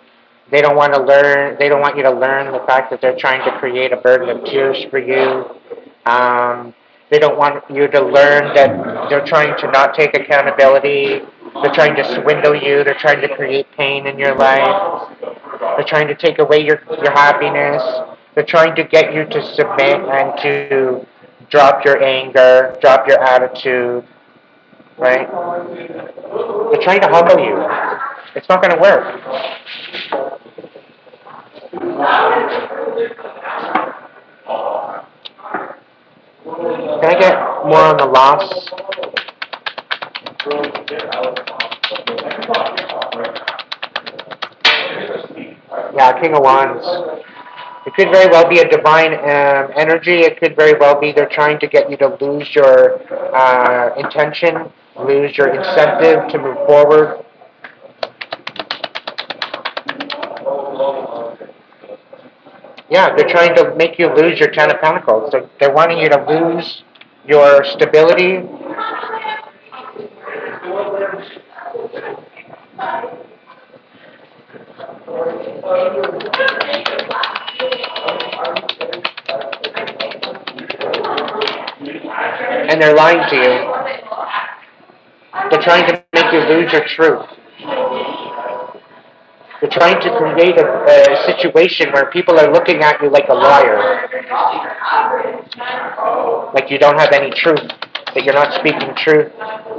S1: They don't want to learn. They don't want you to learn the fact that they're trying to create a burden of tears for you. They don't want you to learn that they're trying to not take accountability. They're trying to swindle you. They're trying to create pain in your life. They're trying to take away your happiness. They're trying to get you to submit and to drop your anger, drop your attitude, right? They're trying to humble you. It's not going to work. Can I get more on the loss? Yeah, King of Wands. It could very well be a divine energy. It could very well be they're trying to get you to lose your intention, lose your incentive to move forward. Yeah, they're trying to make you lose your 10 of Pentacles. They're wanting you to lose your stability. And they're lying to you. They're trying to make you lose your truth. They're trying to create a situation where people are looking at you like a liar, like you don't have any truth, that you're not speaking truth,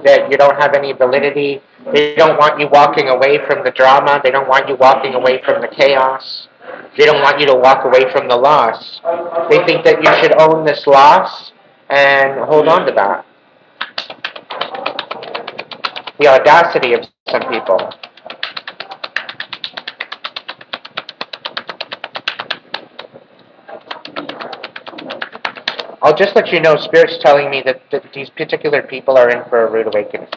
S1: that you don't have any validity. They don't want you walking away from the drama. They don't want you walking away from the chaos. They don't want you to walk away from the loss. They think that you should own this loss and hold on to that. The audacity of some people. I'll just let you know, Spirit's telling me that these particular people are in for a rude awakening.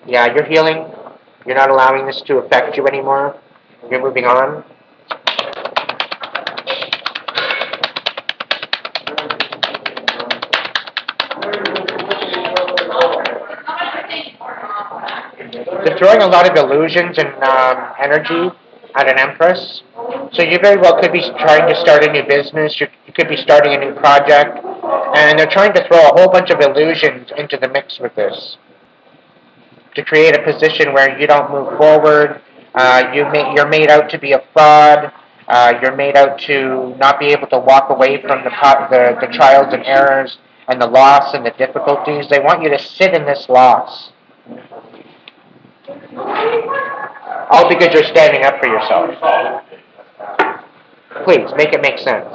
S1: Yeah, you're healing. You're not allowing this to affect you anymore. You're moving on. They're throwing a lot of illusions and energy at an empress. So you very well could be trying to start a new business. You could be starting a new project. And they're trying to throw a whole bunch of illusions into the mix with this, to create a position where you don't move forward. You're made out to be a fraud. You're made out to not be able to walk away from the trials and errors and the loss and the difficulties. They want you to sit in this loss. All because you're standing up for yourself. Please, make it make sense.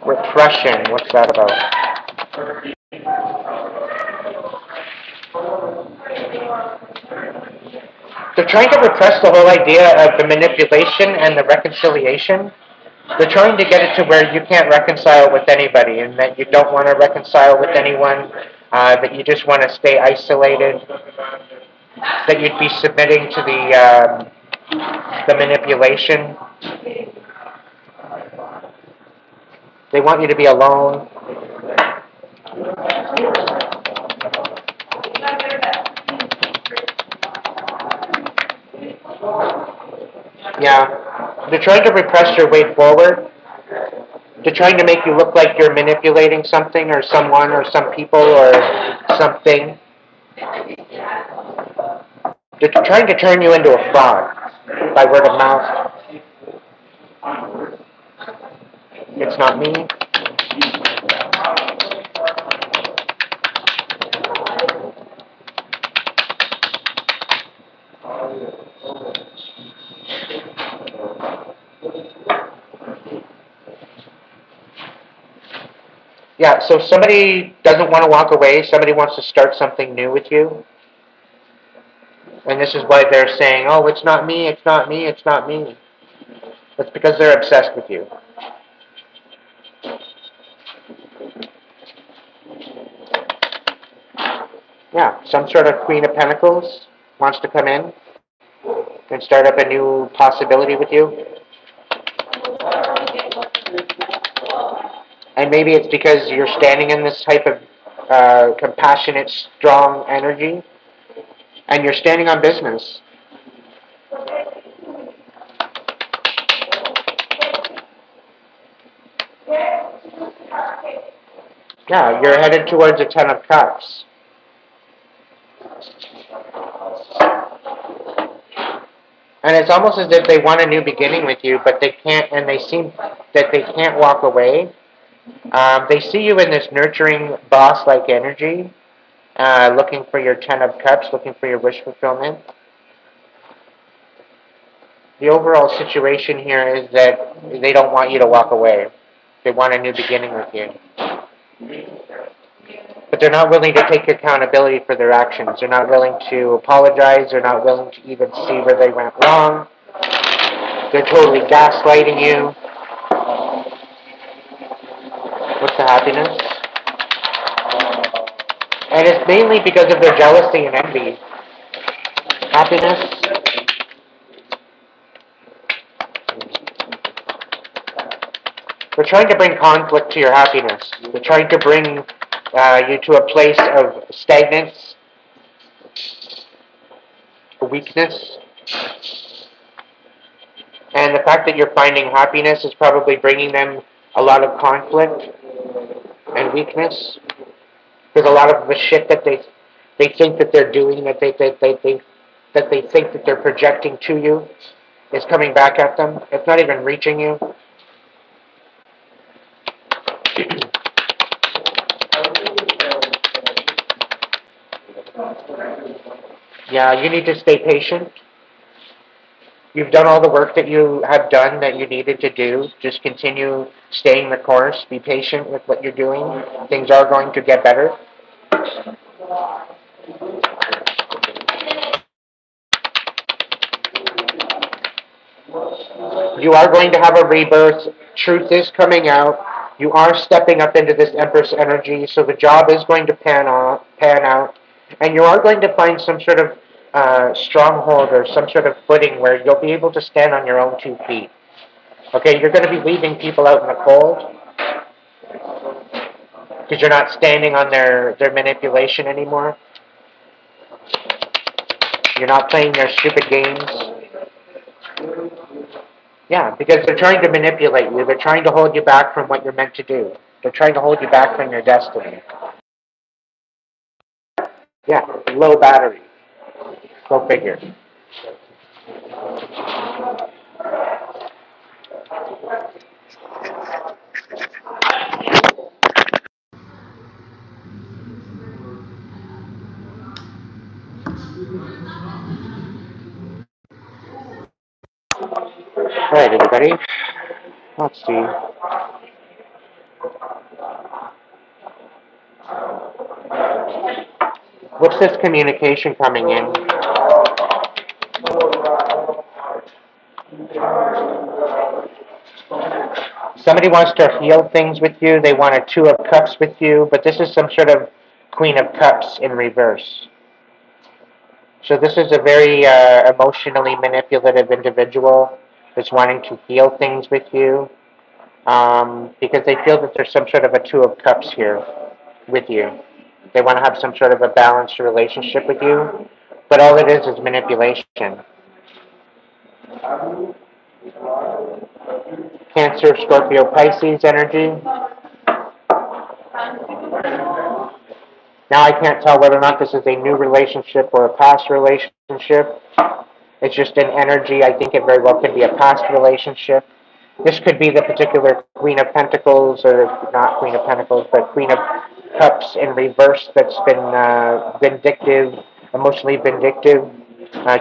S1: Repression, what's that about? They're trying to repress the whole idea of the manipulation and the reconciliation. They're trying to get it to where you can't reconcile with anybody, and that you don't want to reconcile with anyone, that you just want to stay isolated, that you'd be submitting to the manipulation. They want you to be alone. Yeah. They're trying to repress your way forward. They're trying to make you look like you're manipulating something or someone or some people or something. They're trying to turn you into a fraud by word of mouth. It's not me. Yeah, so somebody doesn't want to walk away, somebody wants to start something new with you. And this is why they're saying, oh, it's not me, it's not me, it's not me. It's because they're obsessed with you. Yeah, some sort of Queen of Pentacles wants to come in and start up a new possibility with you. And maybe it's because you're standing in this type of compassionate, strong energy, and you're standing on business. Yeah, you're headed towards a Ten of Cups. And it's almost as if they want a new beginning with you, but they can't, and they seem that they can't walk away. They see you in this nurturing, boss-like energy, looking for your Ten of Cups, looking for your wish fulfillment. The overall situation here is that they don't want you to walk away. They want a new beginning with you. But they're not willing to take accountability for their actions. They're not willing to apologize. They're not willing to even see where they went wrong. They're totally gaslighting you. What's the happiness? And it's mainly because of their jealousy and envy. Happiness. They're trying to bring conflict to your happiness. They're trying to bring you to a place of stagnance, weakness, and the fact that you're finding happiness is probably bringing them a lot of conflict and weakness. Because a lot of the shit that they think that they're doing, that they think that they're projecting to you, is coming back at them. It's not even reaching you. Yeah, you need to stay patient. You've done all the work that you have done that you needed to do. Just continue staying the course. Be patient with what you're doing. Things are going to get better. You are going to have a rebirth. Truth is coming out. You are stepping up into this Empress energy, so the job is going to pan out, and you are going to find some sort of stronghold or some sort of footing where you'll be able to stand on your own 2 feet. Okay, you're going to be leaving people out in the cold because you're not standing on their manipulation anymore. You're not playing their stupid games. Yeah, because they're trying to manipulate you. They're trying to hold you back from what you're meant to do. They're trying to hold you back from your destiny. Yeah, low battery. Go figure. All right, everybody. Let's see. What's this communication coming in? Somebody wants to heal things with you. They want a 2 of Cups with you, but this is some sort of Queen of Cups in reverse. So this is a very emotionally manipulative individual that's wanting to heal things with you because they feel that there's some sort of a 2 of Cups here with you. They want to have some sort of a balanced relationship with you, but all it is manipulation. Cancer, Scorpio, Pisces energy. Now I can't tell whether or not this is a new relationship or a past relationship. It's just an energy. I think it very well could be a past relationship. This could be the particular Queen of Pentacles, or not Queen of Pentacles, but Queen of Cups in reverse that's been vindictive, emotionally vindictive,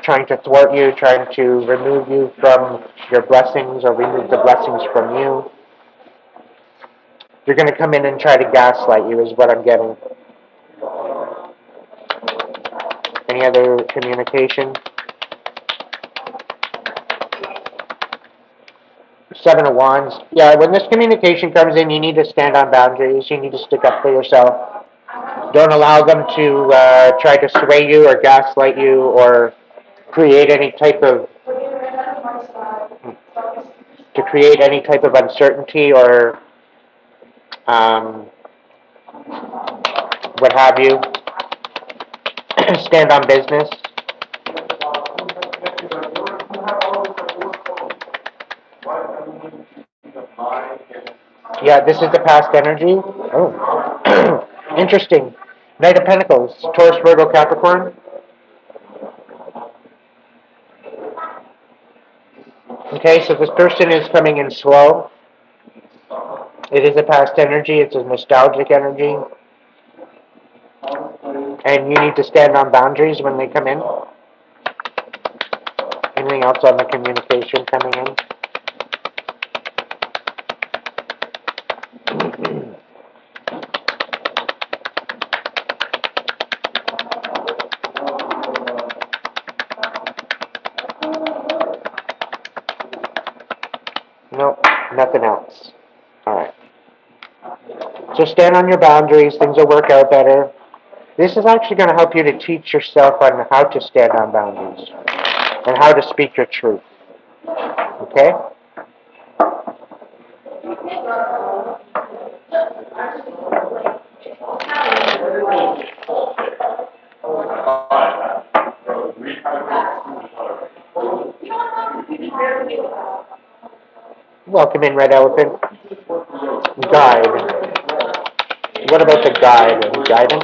S1: trying to thwart you, trying to remove you from your blessings or remove the blessings from you. They're going to come in and try to gaslight you is what I'm getting. Any other communication? 7 of Wands. Yeah, when this communication comes in, you need to stand on boundaries. You need to stick up for yourself. Don't allow them to try to sway you or gaslight you or create any type of uncertainty or um, what have you. Stand on business. Yeah, this is the past energy. Oh, interesting. Knight of Pentacles, Taurus, Virgo, Capricorn. Okay, so this person is coming in slow. It is a past energy. It's a nostalgic energy. And you need to stand on boundaries when they come in. Anything else on the communication coming in? Nope, nothing else. All right. So stand on your boundaries. Things will work out better. This is actually going to help you to teach yourself on how to stand on boundaries and how to speak your truth. Okay? Welcome in, Red Elephant. Guide. What about the guide and guidance?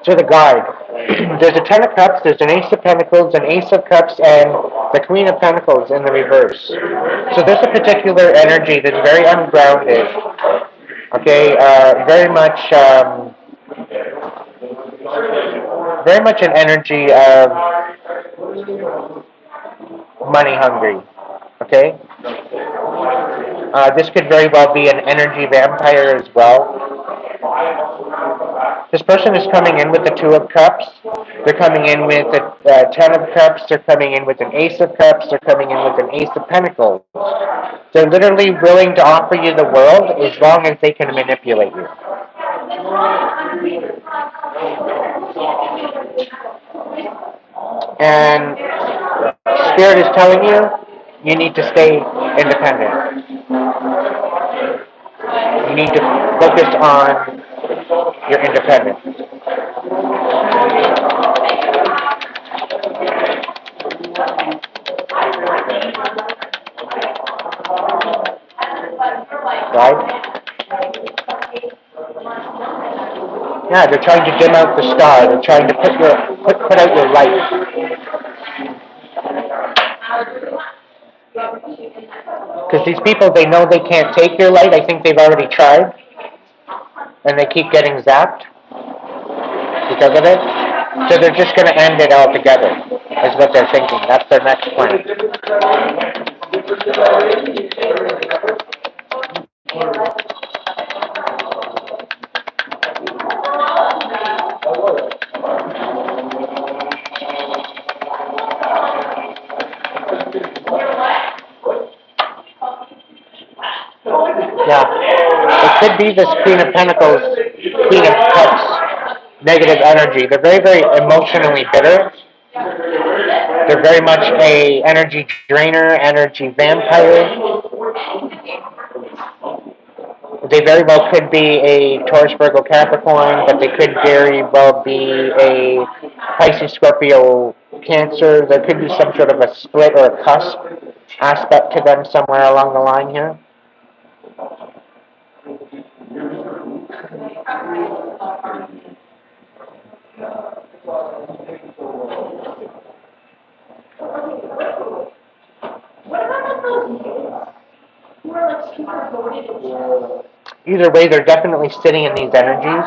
S1: To the guide. There's a Ten of Cups, there's an Ace of Pentacles, an Ace of Cups, and the Queen of Pentacles in the reverse. So there's a particular energy that's very ungrounded. Okay, very much an energy of money hungry. Okay, this could very well be an energy vampire as well. This person is coming in with the Two of Cups. They're coming in with the Ten of Cups. They're coming in with an Ace of Cups. They're coming in with an Ace of Pentacles. They're literally willing to offer you the world as long as they can manipulate you. And Spirit is telling you, you need to stay independent. You need to focus on your independence. Right? Yeah, they're trying to dim out the star. They're trying to put out your light. Because these people, they know they can't take your light. I think they've already tried. And they keep getting zapped because of it. So they're just going to end it altogether, is what they're thinking. That's their next plan. Yeah. It could be this Queen of Pentacles, Queen of Cups, negative energy. They're very, very emotionally bitter. They're very much a energy drainer, energy vampire. They very well could be a Taurus, Virgo, Capricorn, but they could very well be a Pisces, Scorpio, Cancer. There could be some sort of a split or a cusp aspect to them somewhere along the line here. Either way, they're definitely sitting in these energies.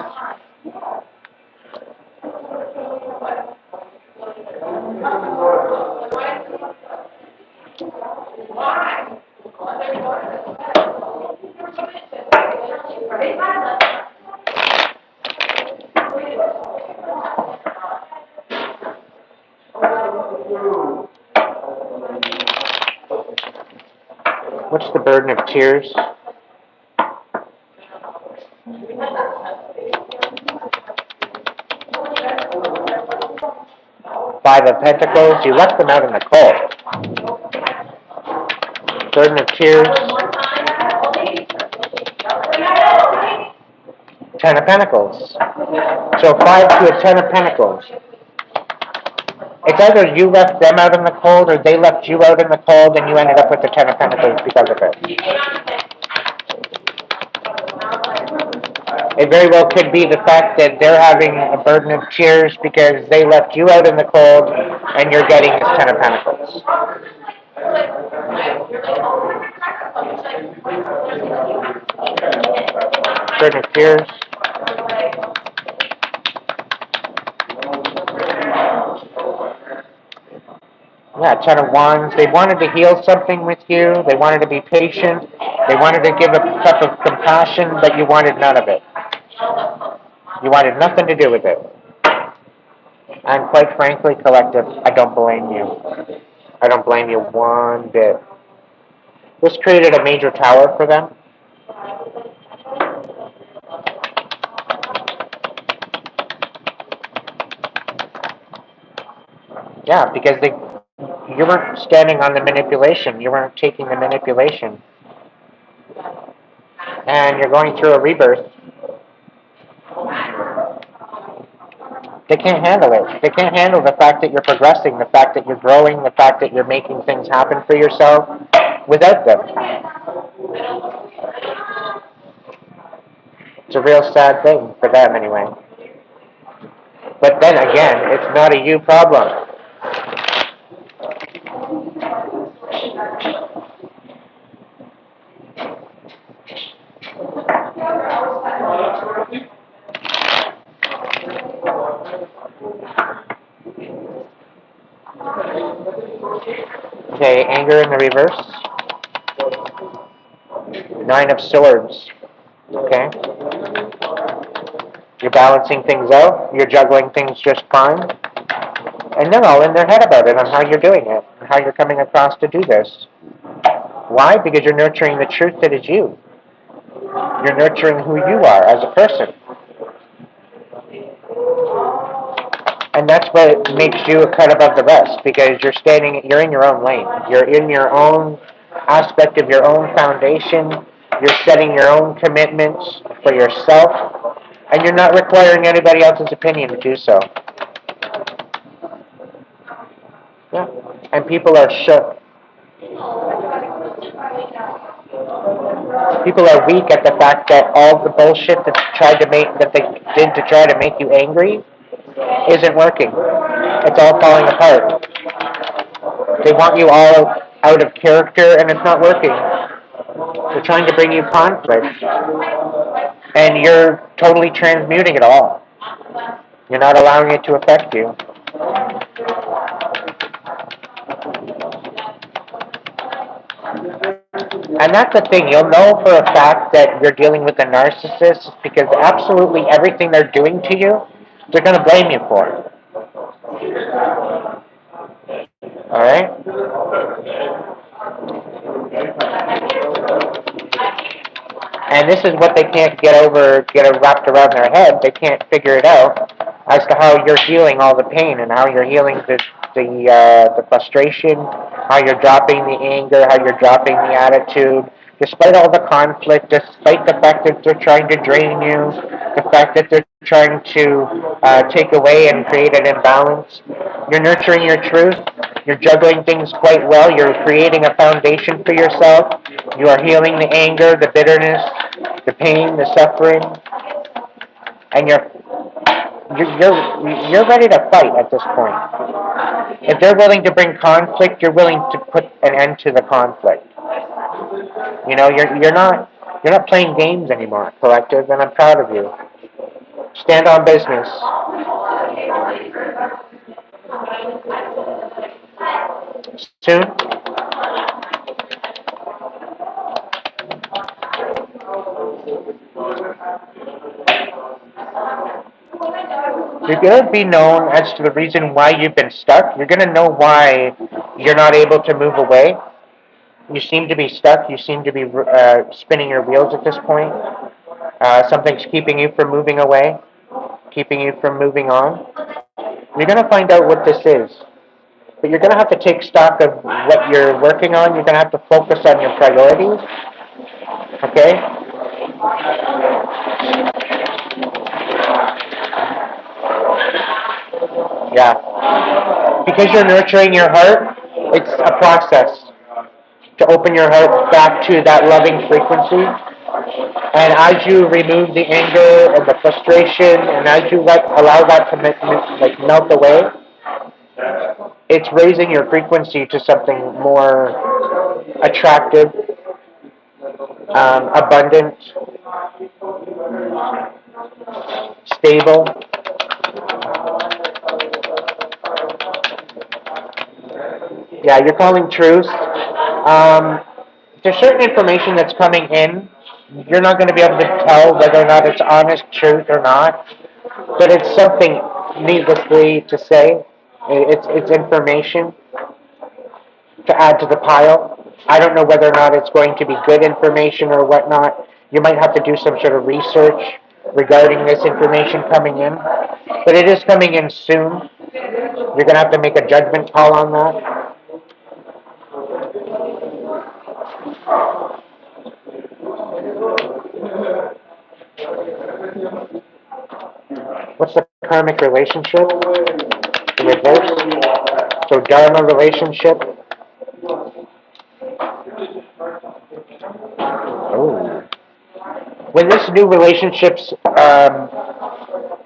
S1: What's the burden of tears? Five of Pentacles, you left them out in the cold. Burden of tears. Ten of Pentacles. So 5 to a Ten of Pentacles. It's either you left them out in the cold or they left you out in the cold and you ended up with the Ten of Pentacles because of it. It very well could be the fact that they're having a burden of tears because they left you out in the cold and you're getting this Ten of Pentacles. Burden of tears. Yeah, Ten of Wands. They wanted to heal something with you. They wanted to be patient. They wanted to give a cup of compassion, but you wanted none of it. You wanted nothing to do with it. And quite frankly, collective, I don't blame you. I don't blame you one bit. This created a major tower for them. Yeah, because you weren't standing on the manipulation. You weren't taking the manipulation. And you're going through a rebirth. They can't handle it. They can't handle the fact that you're progressing, the fact that you're growing, the fact that you're making things happen for yourself without them. It's a real sad thing for them anyway. But then again, it's not a you problem. Okay, anger in the reverse. Nine of Swords. Okay? You're balancing things out. You're juggling things just fine. And they're all in their head about it on how you're doing it, and how you're coming across to do this. Why? Because you're nurturing the truth that is you. You're nurturing who you are as a person. And that's what makes you a cut above the rest, because you're in your own lane. You're in your own aspect of your own foundation. You're setting your own commitments for yourself, and you're not requiring anybody else's opinion to do so. Yeah. And people are shook. People are weak at the fact that all the bullshit that they did to try to make you angry isn't working. It's all falling apart. They want you all out of character, and it's not working. They're trying to bring you conflict, and you're totally transmuting it all. You're not allowing it to affect you. And that's the thing. You'll know for a fact that you're dealing with a narcissist because absolutely everything they're doing to you, they're going to blame you for. All right? And this is what they can't get it wrapped around their head. They can't figure it out as to how you're healing all the pain and how you're healing the frustration, how you're dropping the anger, how you're dropping the attitude, despite all the conflict, despite the fact that they're trying to drain you, the fact that they're trying to take away and create an imbalance. You're nurturing your truth. You're juggling things quite well. You're creating a foundation for yourself. You are healing the anger, the bitterness, the pain, the suffering, and you're ready to fight at this point. If they're willing to bring conflict, you're willing to put an end to the conflict. You know, you're not playing games anymore, collective, and I'm proud of you. Stand on business. Soon. You're going to be known as to the reason why you've been stuck. You're going to know why you're not able to move away. You seem to be stuck. You seem to be spinning your wheels at this point. Something's keeping you from moving away, keeping you from moving on. You're going to find out what this is. But you're going to have to take stock of what you're working on. You're going to have to focus on your priorities. Okay? Yeah. Because you're nurturing your heart, it's a process to open your heart back to that loving frequency. And as you remove the anger and the frustration, and as you allow that to melt away, it's raising your frequency to something more attractive, abundant, stable. Yeah, you're calling truth. There's certain information that's coming in. You're not going to be able to tell whether or not it's honest truth or not, but it's something, needlessly to say. It's information to add to the pile. I don't know whether or not it's going to be good information or whatnot. You might have to do some sort of research regarding this information coming in, but it is coming in soon. You're going to have to make a judgment call on that. What's the karmic relationship? The reverse. So dharma relationship. Oh. When this new relationships,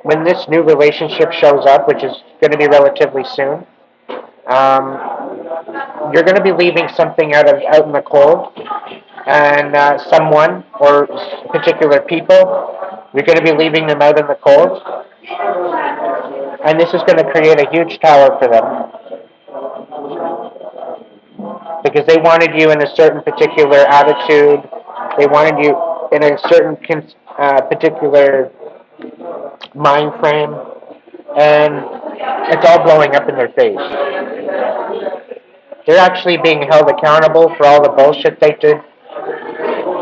S1: when this new relationship shows up, which is going to be relatively soon, you're going to be leaving something out in the cold, and someone or particular people, you're going to be leaving them out in the cold, and this is going to create a huge tower for them because they wanted you in a certain particular attitude, they wanted you in a certain particular mind frame, and it's all blowing up in their face. They're actually being held accountable for all the bullshit they did.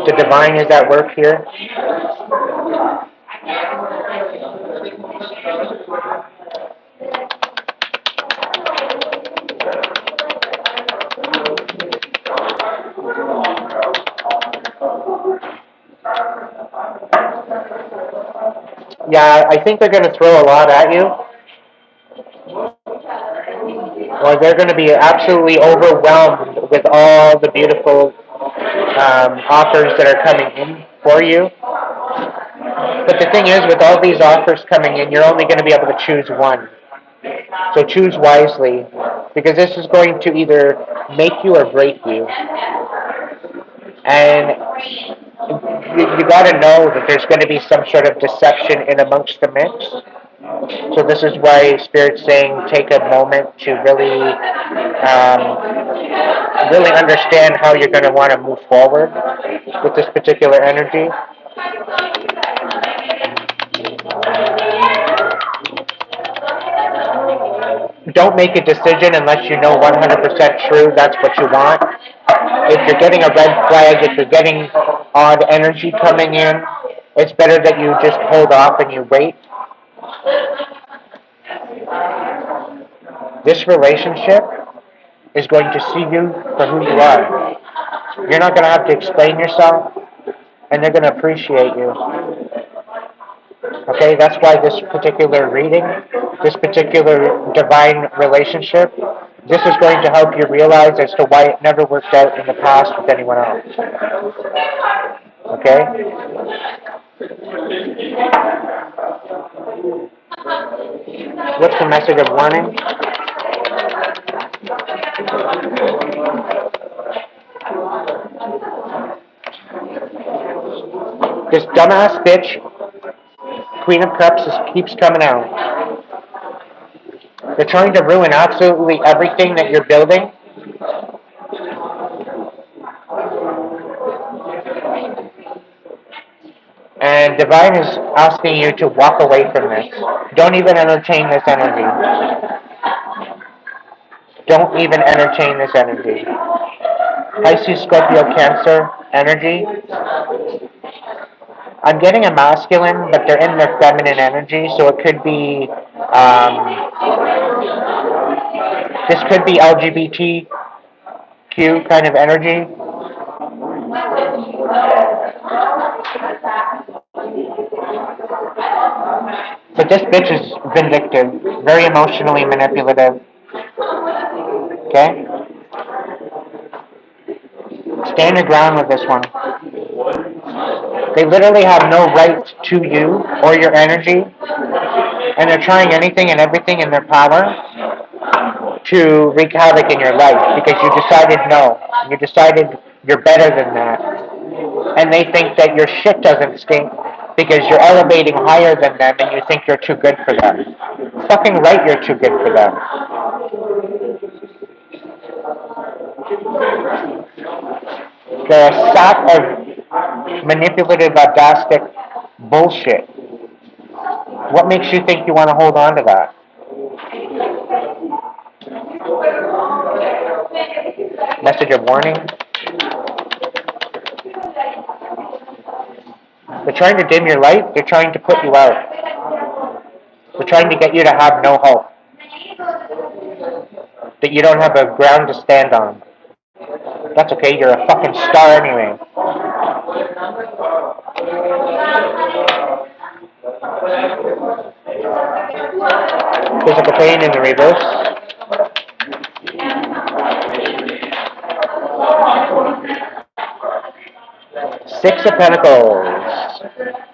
S1: The divine is at work here. Yeah, I think they're going to throw a lot at you, or they're going to be absolutely overwhelmed with all the beautiful offers that are coming in for you. But the thing is, with all these offers coming in, you're only going to be able to choose one. So choose wisely, because this is going to either make you or break you. And you got to know that there's going to be some sort of deception in amongst the mix. So this is why Spirit's saying take a moment to really understand how you're going to want to move forward with this particular energy. Don't make a decision unless you know 100% true that's what you want. If you're getting a red flag, if you're getting odd energy coming in, it's better that you just hold off and you wait. This relationship is going to see you for who you are. You're not going to have to explain yourself, and they're going to appreciate you. Okay, that's why this particular reading, this particular divine relationship, this is going to help you realize as to why it never worked out in the past with anyone else. Okay? What's the message of warning? This dumbass bitch, Queen of Cups, keeps coming out. They're trying to ruin absolutely everything that you're building. And Divine is asking you to walk away from this. Don't even entertain this energy. Don't even entertain this energy. Pisces, Scorpio, Cancer energy. I'm getting a masculine, but they're in their feminine energy, so it could be, this could be LGBTQ kind of energy. But this bitch is vindictive, very emotionally manipulative. Okay? Stand your ground with this one. They literally have no right to you or your energy, and they're trying anything and everything in their power to wreak havoc in your life because you decided no. You decided you're better than that. And they think that your shit doesn't stink because you're elevating higher than them and you think you're too good for them. Fucking right you're too good for them. They're a sack of manipulative, audastic bullshit. What makes you think you want to hold on to that? Message of warning. They're trying to dim your light. They're trying to put you out. They're trying to get you to have no hope. That you don't have a ground to stand on. That's okay. You're a fucking star anyway. Physical pain in the reverse. Six of Pentacles.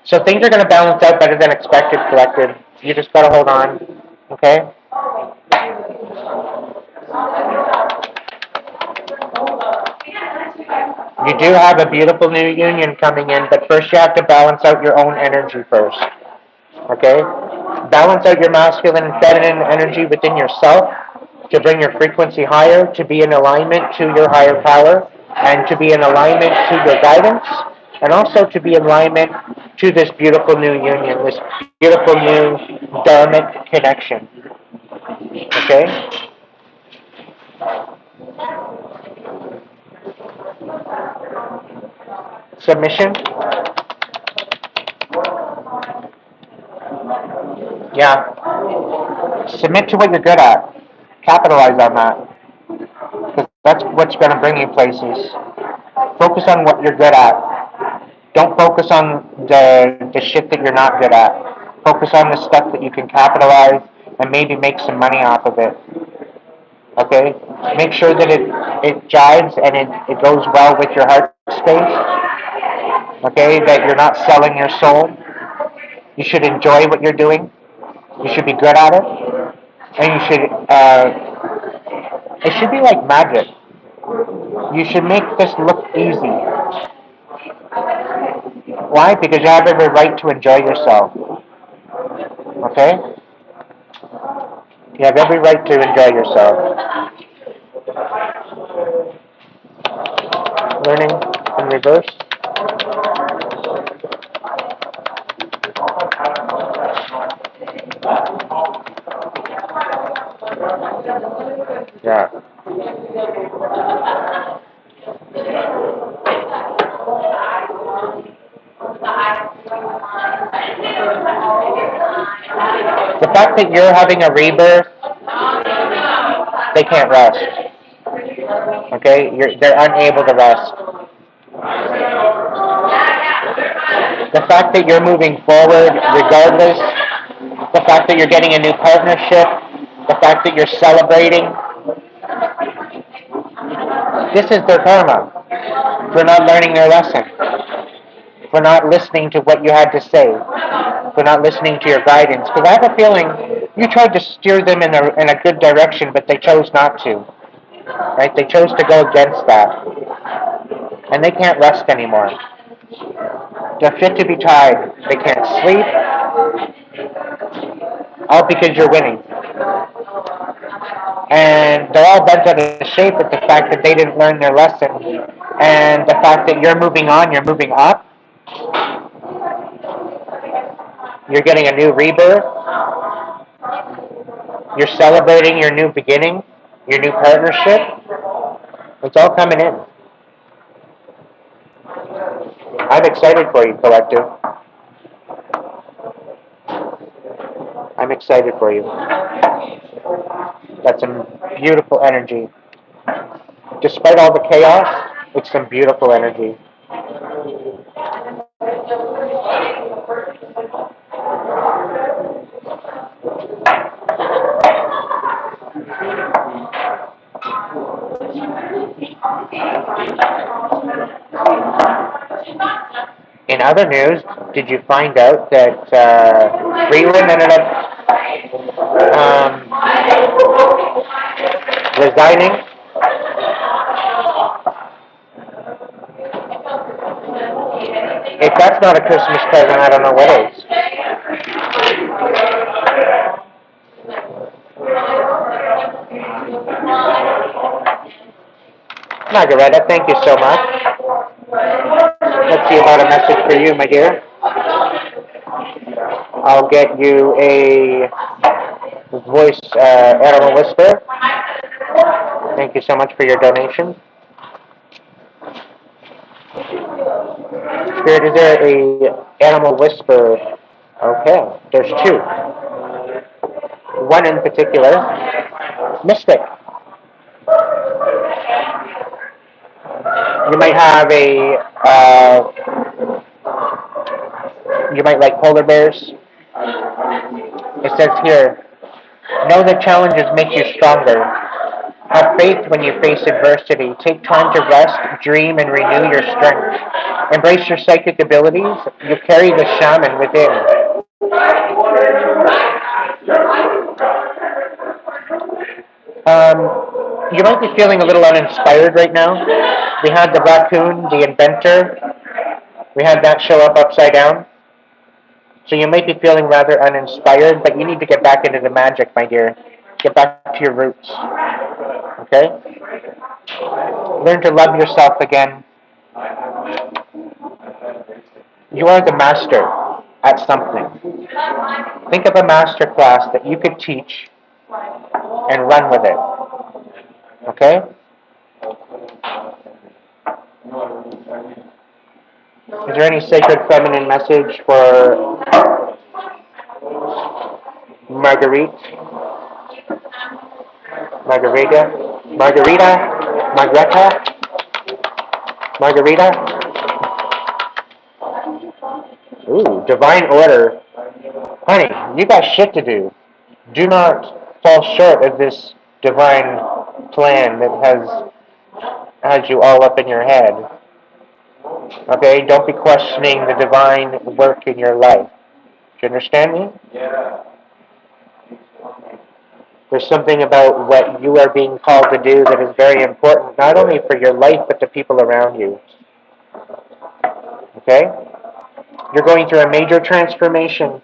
S1: So things are going to balance out better than expected, collected. You just got to hold on. Okay? You do have a beautiful new union coming in, but first you have to balance out your own energy first. Okay? Balance out your masculine and feminine energy within yourself to bring your frequency higher, to be in alignment to your higher power, and to be in alignment to your guidance, and also to be in alignment to this beautiful new union, this beautiful new dharmic connection. Okay? Submission? Yeah. Submit to what you're good at. Capitalize on that. Because that's what's going to bring you places. Focus on what you're good at. Don't focus on the shit that you're not good at. Focus on the stuff that you can capitalize and maybe make some money off of it. Okay? Make sure that it jives and it goes well with your heart space. Okay? That you're not selling your soul. You should enjoy what you're doing. You should be good at it. And you should, it should be like magic. You should make this look easy. Why? Because you have every right to enjoy yourself. Okay? You have every right to enjoy yourself. Learning in reverse. Yeah. The fact that you're having a rebirth, they can't rest. Okay? They're unable to rest. The fact that you're moving forward regardless, the fact that you're getting a new partnership, the fact that you're celebrating, this is their karma for not learning their lesson, for not listening to what you had to say, for not listening to your guidance. Because I have a feeling you tried to steer them in a good direction, but they chose not to. Right? They chose to go against that. And they can't rest anymore. They're fit to be tied. They can't sleep. All because you're winning. And they're all bent out of shape at the fact that they didn't learn their lesson. And the fact that you're moving on, you're moving up. You're getting a new rebirth. You're celebrating your new beginning, your new partnership. It's all coming in. I'm excited for you, collective. I'm excited for you. That's some beautiful energy. Despite all the chaos, it's some beautiful energy. In other news, did you find out that Freeland ended up resigning? If that's not a Christmas present, I don't know what is. Margareta, thank you so much. Let's see about a message for you, my dear. I'll get you a voice animal whisper. Thank you so much for your donation. Spirit, is there a animal whisper? Okay, there's two. One in particular, Mystic. You might have you might like polar bears. It says here, know that challenges make you stronger. Have faith when you face adversity. Take time to rest, dream, and renew your strength. Embrace your psychic abilities. You carry the shaman within. You might be feeling a little uninspired right now. We had the raccoon, the inventor. We had that show up upside down. So you might be feeling rather uninspired, but you need to get back into the magic, my dear. Get back to your roots. Okay? Learn to love yourself again. You are the master at something. Think of a master class that you could teach and run with it. Okay? Is there any sacred feminine message for Marguerite? Margarita? Ooh, divine order. Honey, you got shit to do. Do not fall short of this divine plan that has you all up in your head. Okay, don't be questioning the divine work in your life. Do you understand me? There's something about what you are being called to do that is very important, not only for your life, but the people around you. Okay? You're going through a major transformation.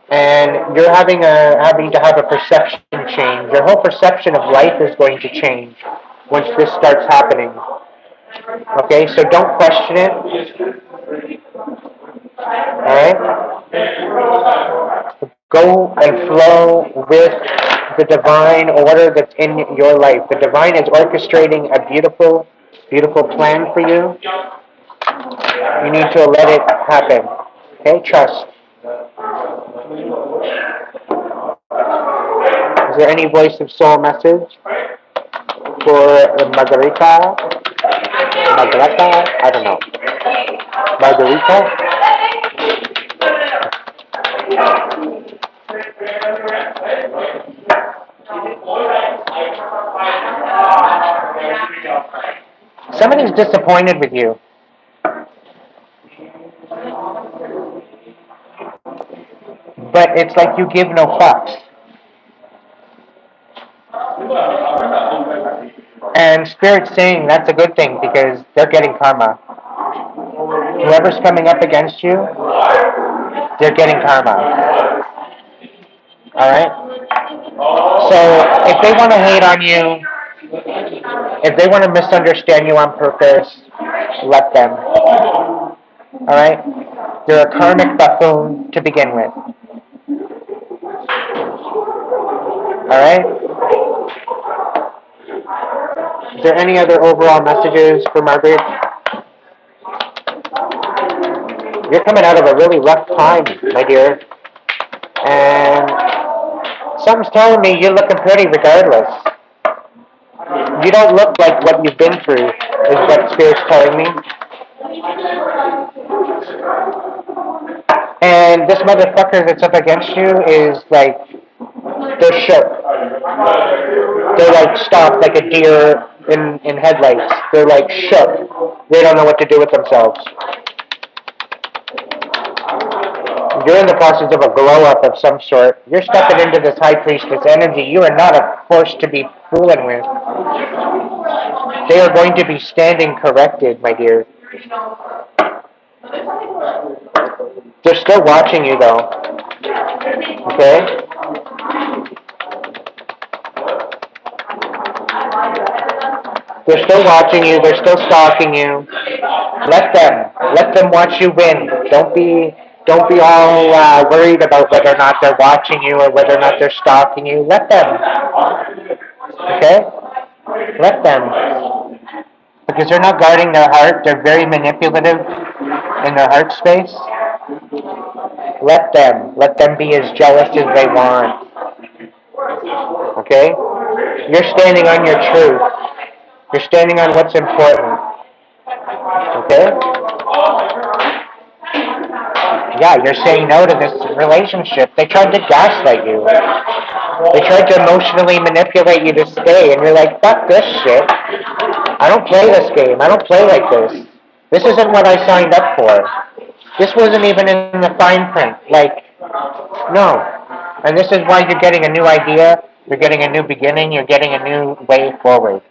S1: And you're having to have a perception change. Your whole perception of life is going to change once this starts happening. Okay, so don't question it. Alright? Go and flow with the divine order that's in your life. The divine is orchestrating a beautiful, beautiful plan for you. You need to let it happen. Okay, trust. Is there any voice of soul message for Margarita? Margarita? I don't know. Margarita? Somebody's disappointed with you. But it's like you give no fucks. And Spirit's saying that's a good thing because they're getting karma. Whoever's coming up against you, they're getting karma. Alright? So if they want to hate on you, if they want to misunderstand you on purpose, let them. Alright? They're a karmic buffoon to begin with. Alright? Is there any other overall messages for Margaret? You're coming out of a really rough time, my dear. And something's telling me you're looking pretty regardless. You don't look like what you've been through, is what Spirit's telling me. And this motherfucker that's up against you is like, they're shook. They're like stopped like a deer in headlights. They're like shook. They don't know what to do with themselves. You're in the process of a glow-up of some sort. You're stepping into this high priestess energy. You are not a force to be fooling with. They are going to be standing corrected, my dear. They're still watching you, though. Okay? They're still watching you. They're still stalking you. Let them. Let them watch you win. Don't be all worried about whether or not they're watching you or whether or not they're stalking you. Let them. Okay? Let them. Because they're not guarding their heart. They're very manipulative in their heart space. Let them. Let them be as jealous as they want. Okay? You're standing on your truth. You're standing on what's important. Okay? Yeah, you're saying no to this relationship. They tried to gaslight you. They tried to emotionally manipulate you to stay, and you're like, fuck this shit. I don't play this game. I don't play like this. This isn't what I signed up for. This wasn't even in the fine print. Like, no. And this is why you're getting a new idea. You're getting a new beginning. You're getting a new way forward.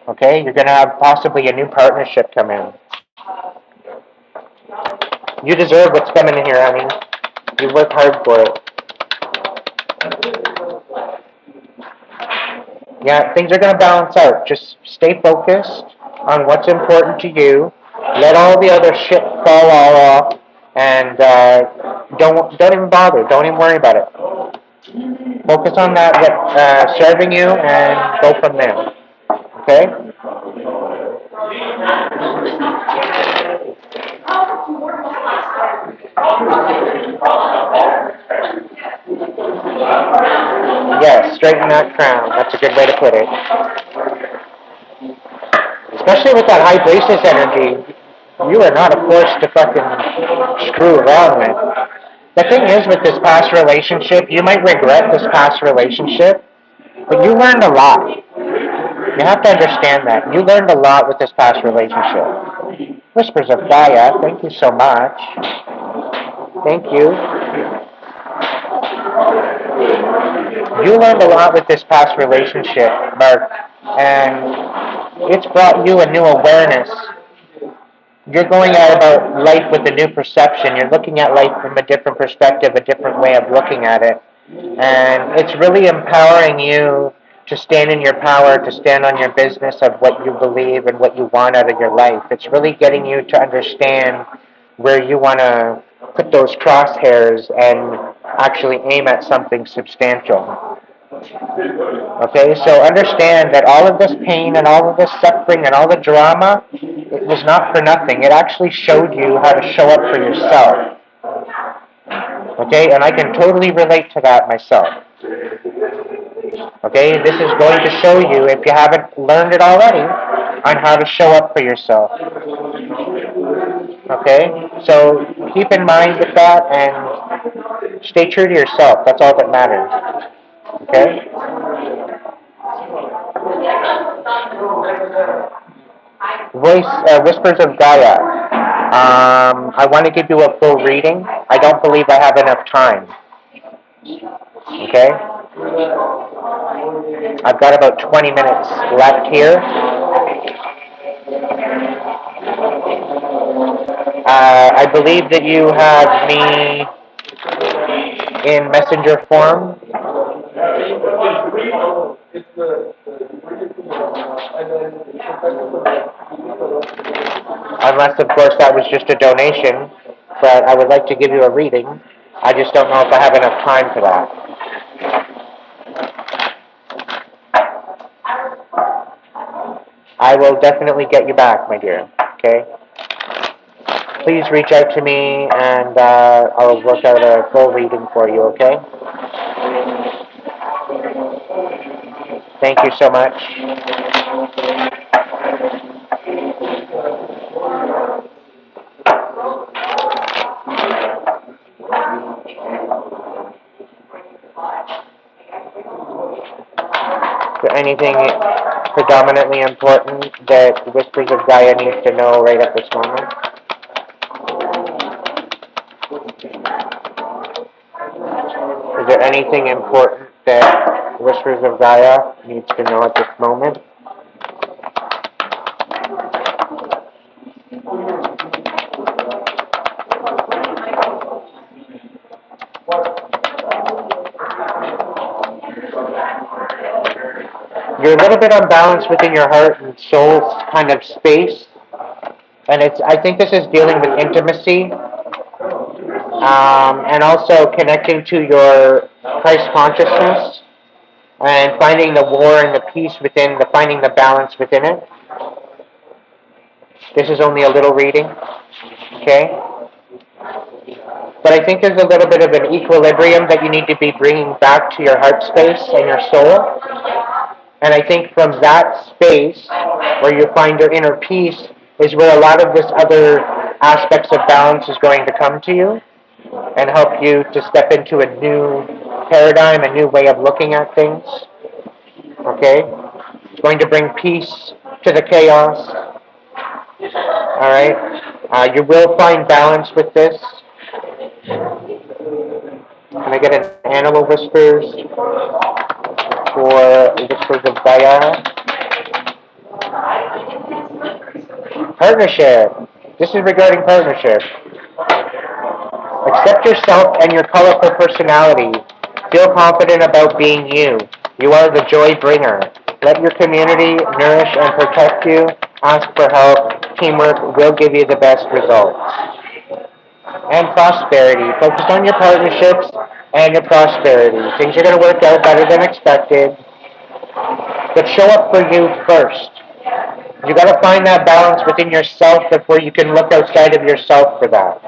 S1: Okay? You're going to have possibly a new partnership come in. You deserve what's coming in here, honey. You work hard for it. Yeah, things are going to balance out. Just stay focused on what's important to you. Let all the other shit fall all off, and don't even bother. Don't even worry about it. Focus on that, what's serving you, and go from there. Okay? Yes, straighten that crown. That's a good way to put it. Especially with that high basis energy, you are not a force to fucking screw around with. The thing is, with this past relationship, you might regret this past relationship, but you learned a lot. You have to understand that. You learned a lot with this past relationship. Whispers of Gaia, thank you so much. Thank you. You learned a lot with this past relationship, Mark, and it's brought you a new awareness. You're going at about life with a new perception. You're looking at life from a different perspective, a different way of looking at it. And it's really empowering you to stand in your power, to stand on your business of what you believe and what you want out of your life. It's really getting you to understand where you want to put those crosshairs and actually aim at something substantial. Okay, so understand that all of this pain and all of this suffering and all the drama, it was not for nothing. It actually showed you how to show up for yourself. Okay, and I can totally relate to that myself. Okay, this is going to show you, if you haven't learned it already, on how to show up for yourself. Okay, so keep in mind with that and stay true to yourself. That's all that matters. Okay? Whispers of Gaia. I want to give you a full reading. I don't believe I have enough time. Okay? I've got about 20 minutes left here. I believe that you have me in messenger form. Unless, of course, that was just a donation, but I would like to give you a reading. I just don't know if I have enough time for that. I will definitely get you back, my dear, okay? Please reach out to me, and I'll work out a full reading for you, okay? Thank you so much. Is there anything predominantly important that Whispers of Gaia needs to know right at this moment? Is there anything important that Whispers of Gaia needs to know at this moment? You're a little bit unbalanced within your heart and soul kind of space, and I think this is dealing with intimacy, and also connecting to your Christ consciousness and finding the war and the peace within finding the balance within it. This is only a little reading, okay? But I think there's a little bit of an equilibrium that you need to be bringing back to your heart space and your soul. And I think from that space, where you find your inner peace, is where a lot of this other aspects of balance is going to come to you and help you to step into a new paradigm, a new way of looking at things. Okay? It's going to bring peace to the chaos. All right? You will find balance with this. Can I get an animal whispers for whispers of Gaia? Partnership. This is regarding partnership. Accept yourself and your colorful personality. Feel confident about being you. You are the joy bringer. Let your community nourish and protect you. Ask for help. Teamwork will give you the best results. And prosperity. Focus on your partnerships and your prosperity. Things are going to work out better than expected. But show up for you first. You got to find that balance within yourself before you can look outside of yourself for that.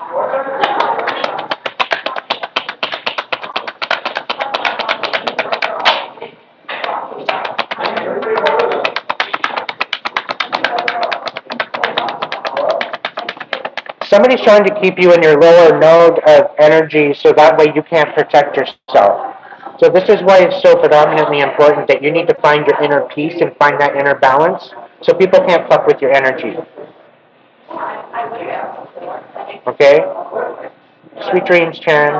S1: Somebody's trying to keep you in your lower node of energy so that way you can't protect yourself. So this is why it's so predominantly important that you need to find your inner peace and find that inner balance so people can't fuck with your energy. Okay? Sweet dreams, Chan.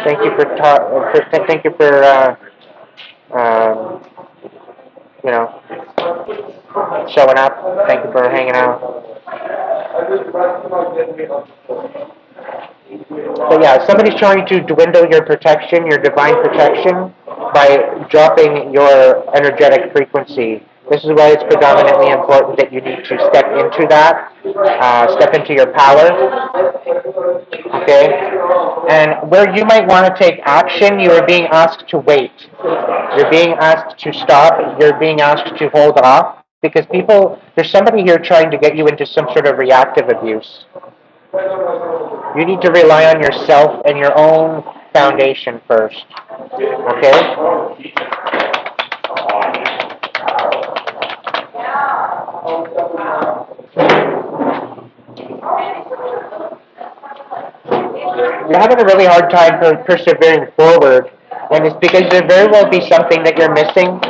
S1: Thank you thank you for you know, showing up. Thank you for hanging out. But yeah, somebody's trying to dwindle your protection, your divine protection, by dropping your energetic frequency. This is why it's predominantly important that you need to step into that, step into your power, okay? And where you might want to take action, you are being asked to wait. You're being asked to stop. You're being asked to hold off because there's somebody here trying to get you into some sort of reactive abuse. You need to rely on yourself and your own foundation first. Okay? You're having a really hard time persevering forward, and it's because there very well be something that you're missing.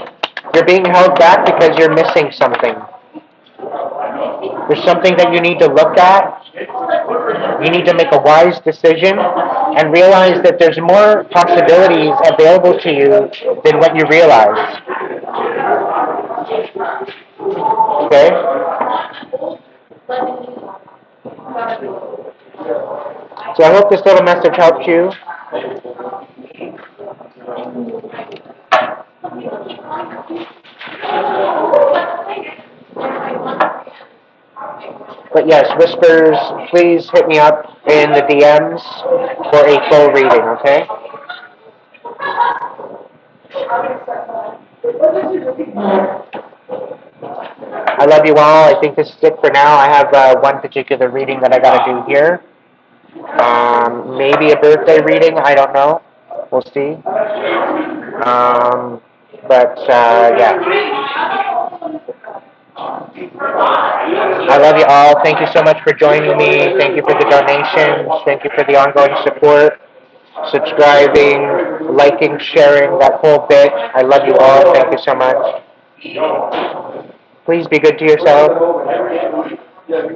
S1: You're being held back because you're missing something. There's something that you need to look at. You need to make a wise decision and realize that there's more possibilities available to you than what you realize. Okay? So I hope this little message helped you. But yes, whispers, please hit me up in the DMs for a full reading, okay? I love you all. I think this is it for now. I have one particular reading that I got to do here. Maybe a birthday reading. I don't know. We'll see. Yeah. I love you all. Thank you so much for joining me. Thank you for the donations. Thank you for the ongoing support. Subscribing, liking, sharing, that whole bit. I love you all. Thank you so much. Please be good to yourself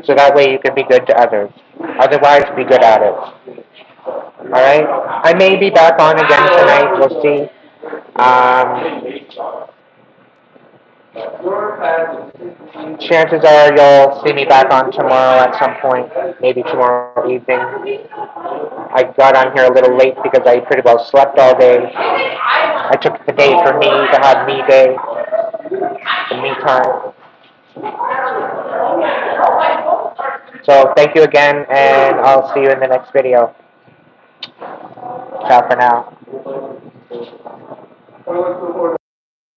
S1: so that way you can be good to others. Otherwise, be good at it. Alright? I may be back on again tonight. We'll see. Chances are you'll see me back on tomorrow at some point, maybe tomorrow evening. I got on here a little late because I pretty well slept all day. I took the day for me to have me day. the me time. So thank you again, and I'll see you in the next video. Ciao for now.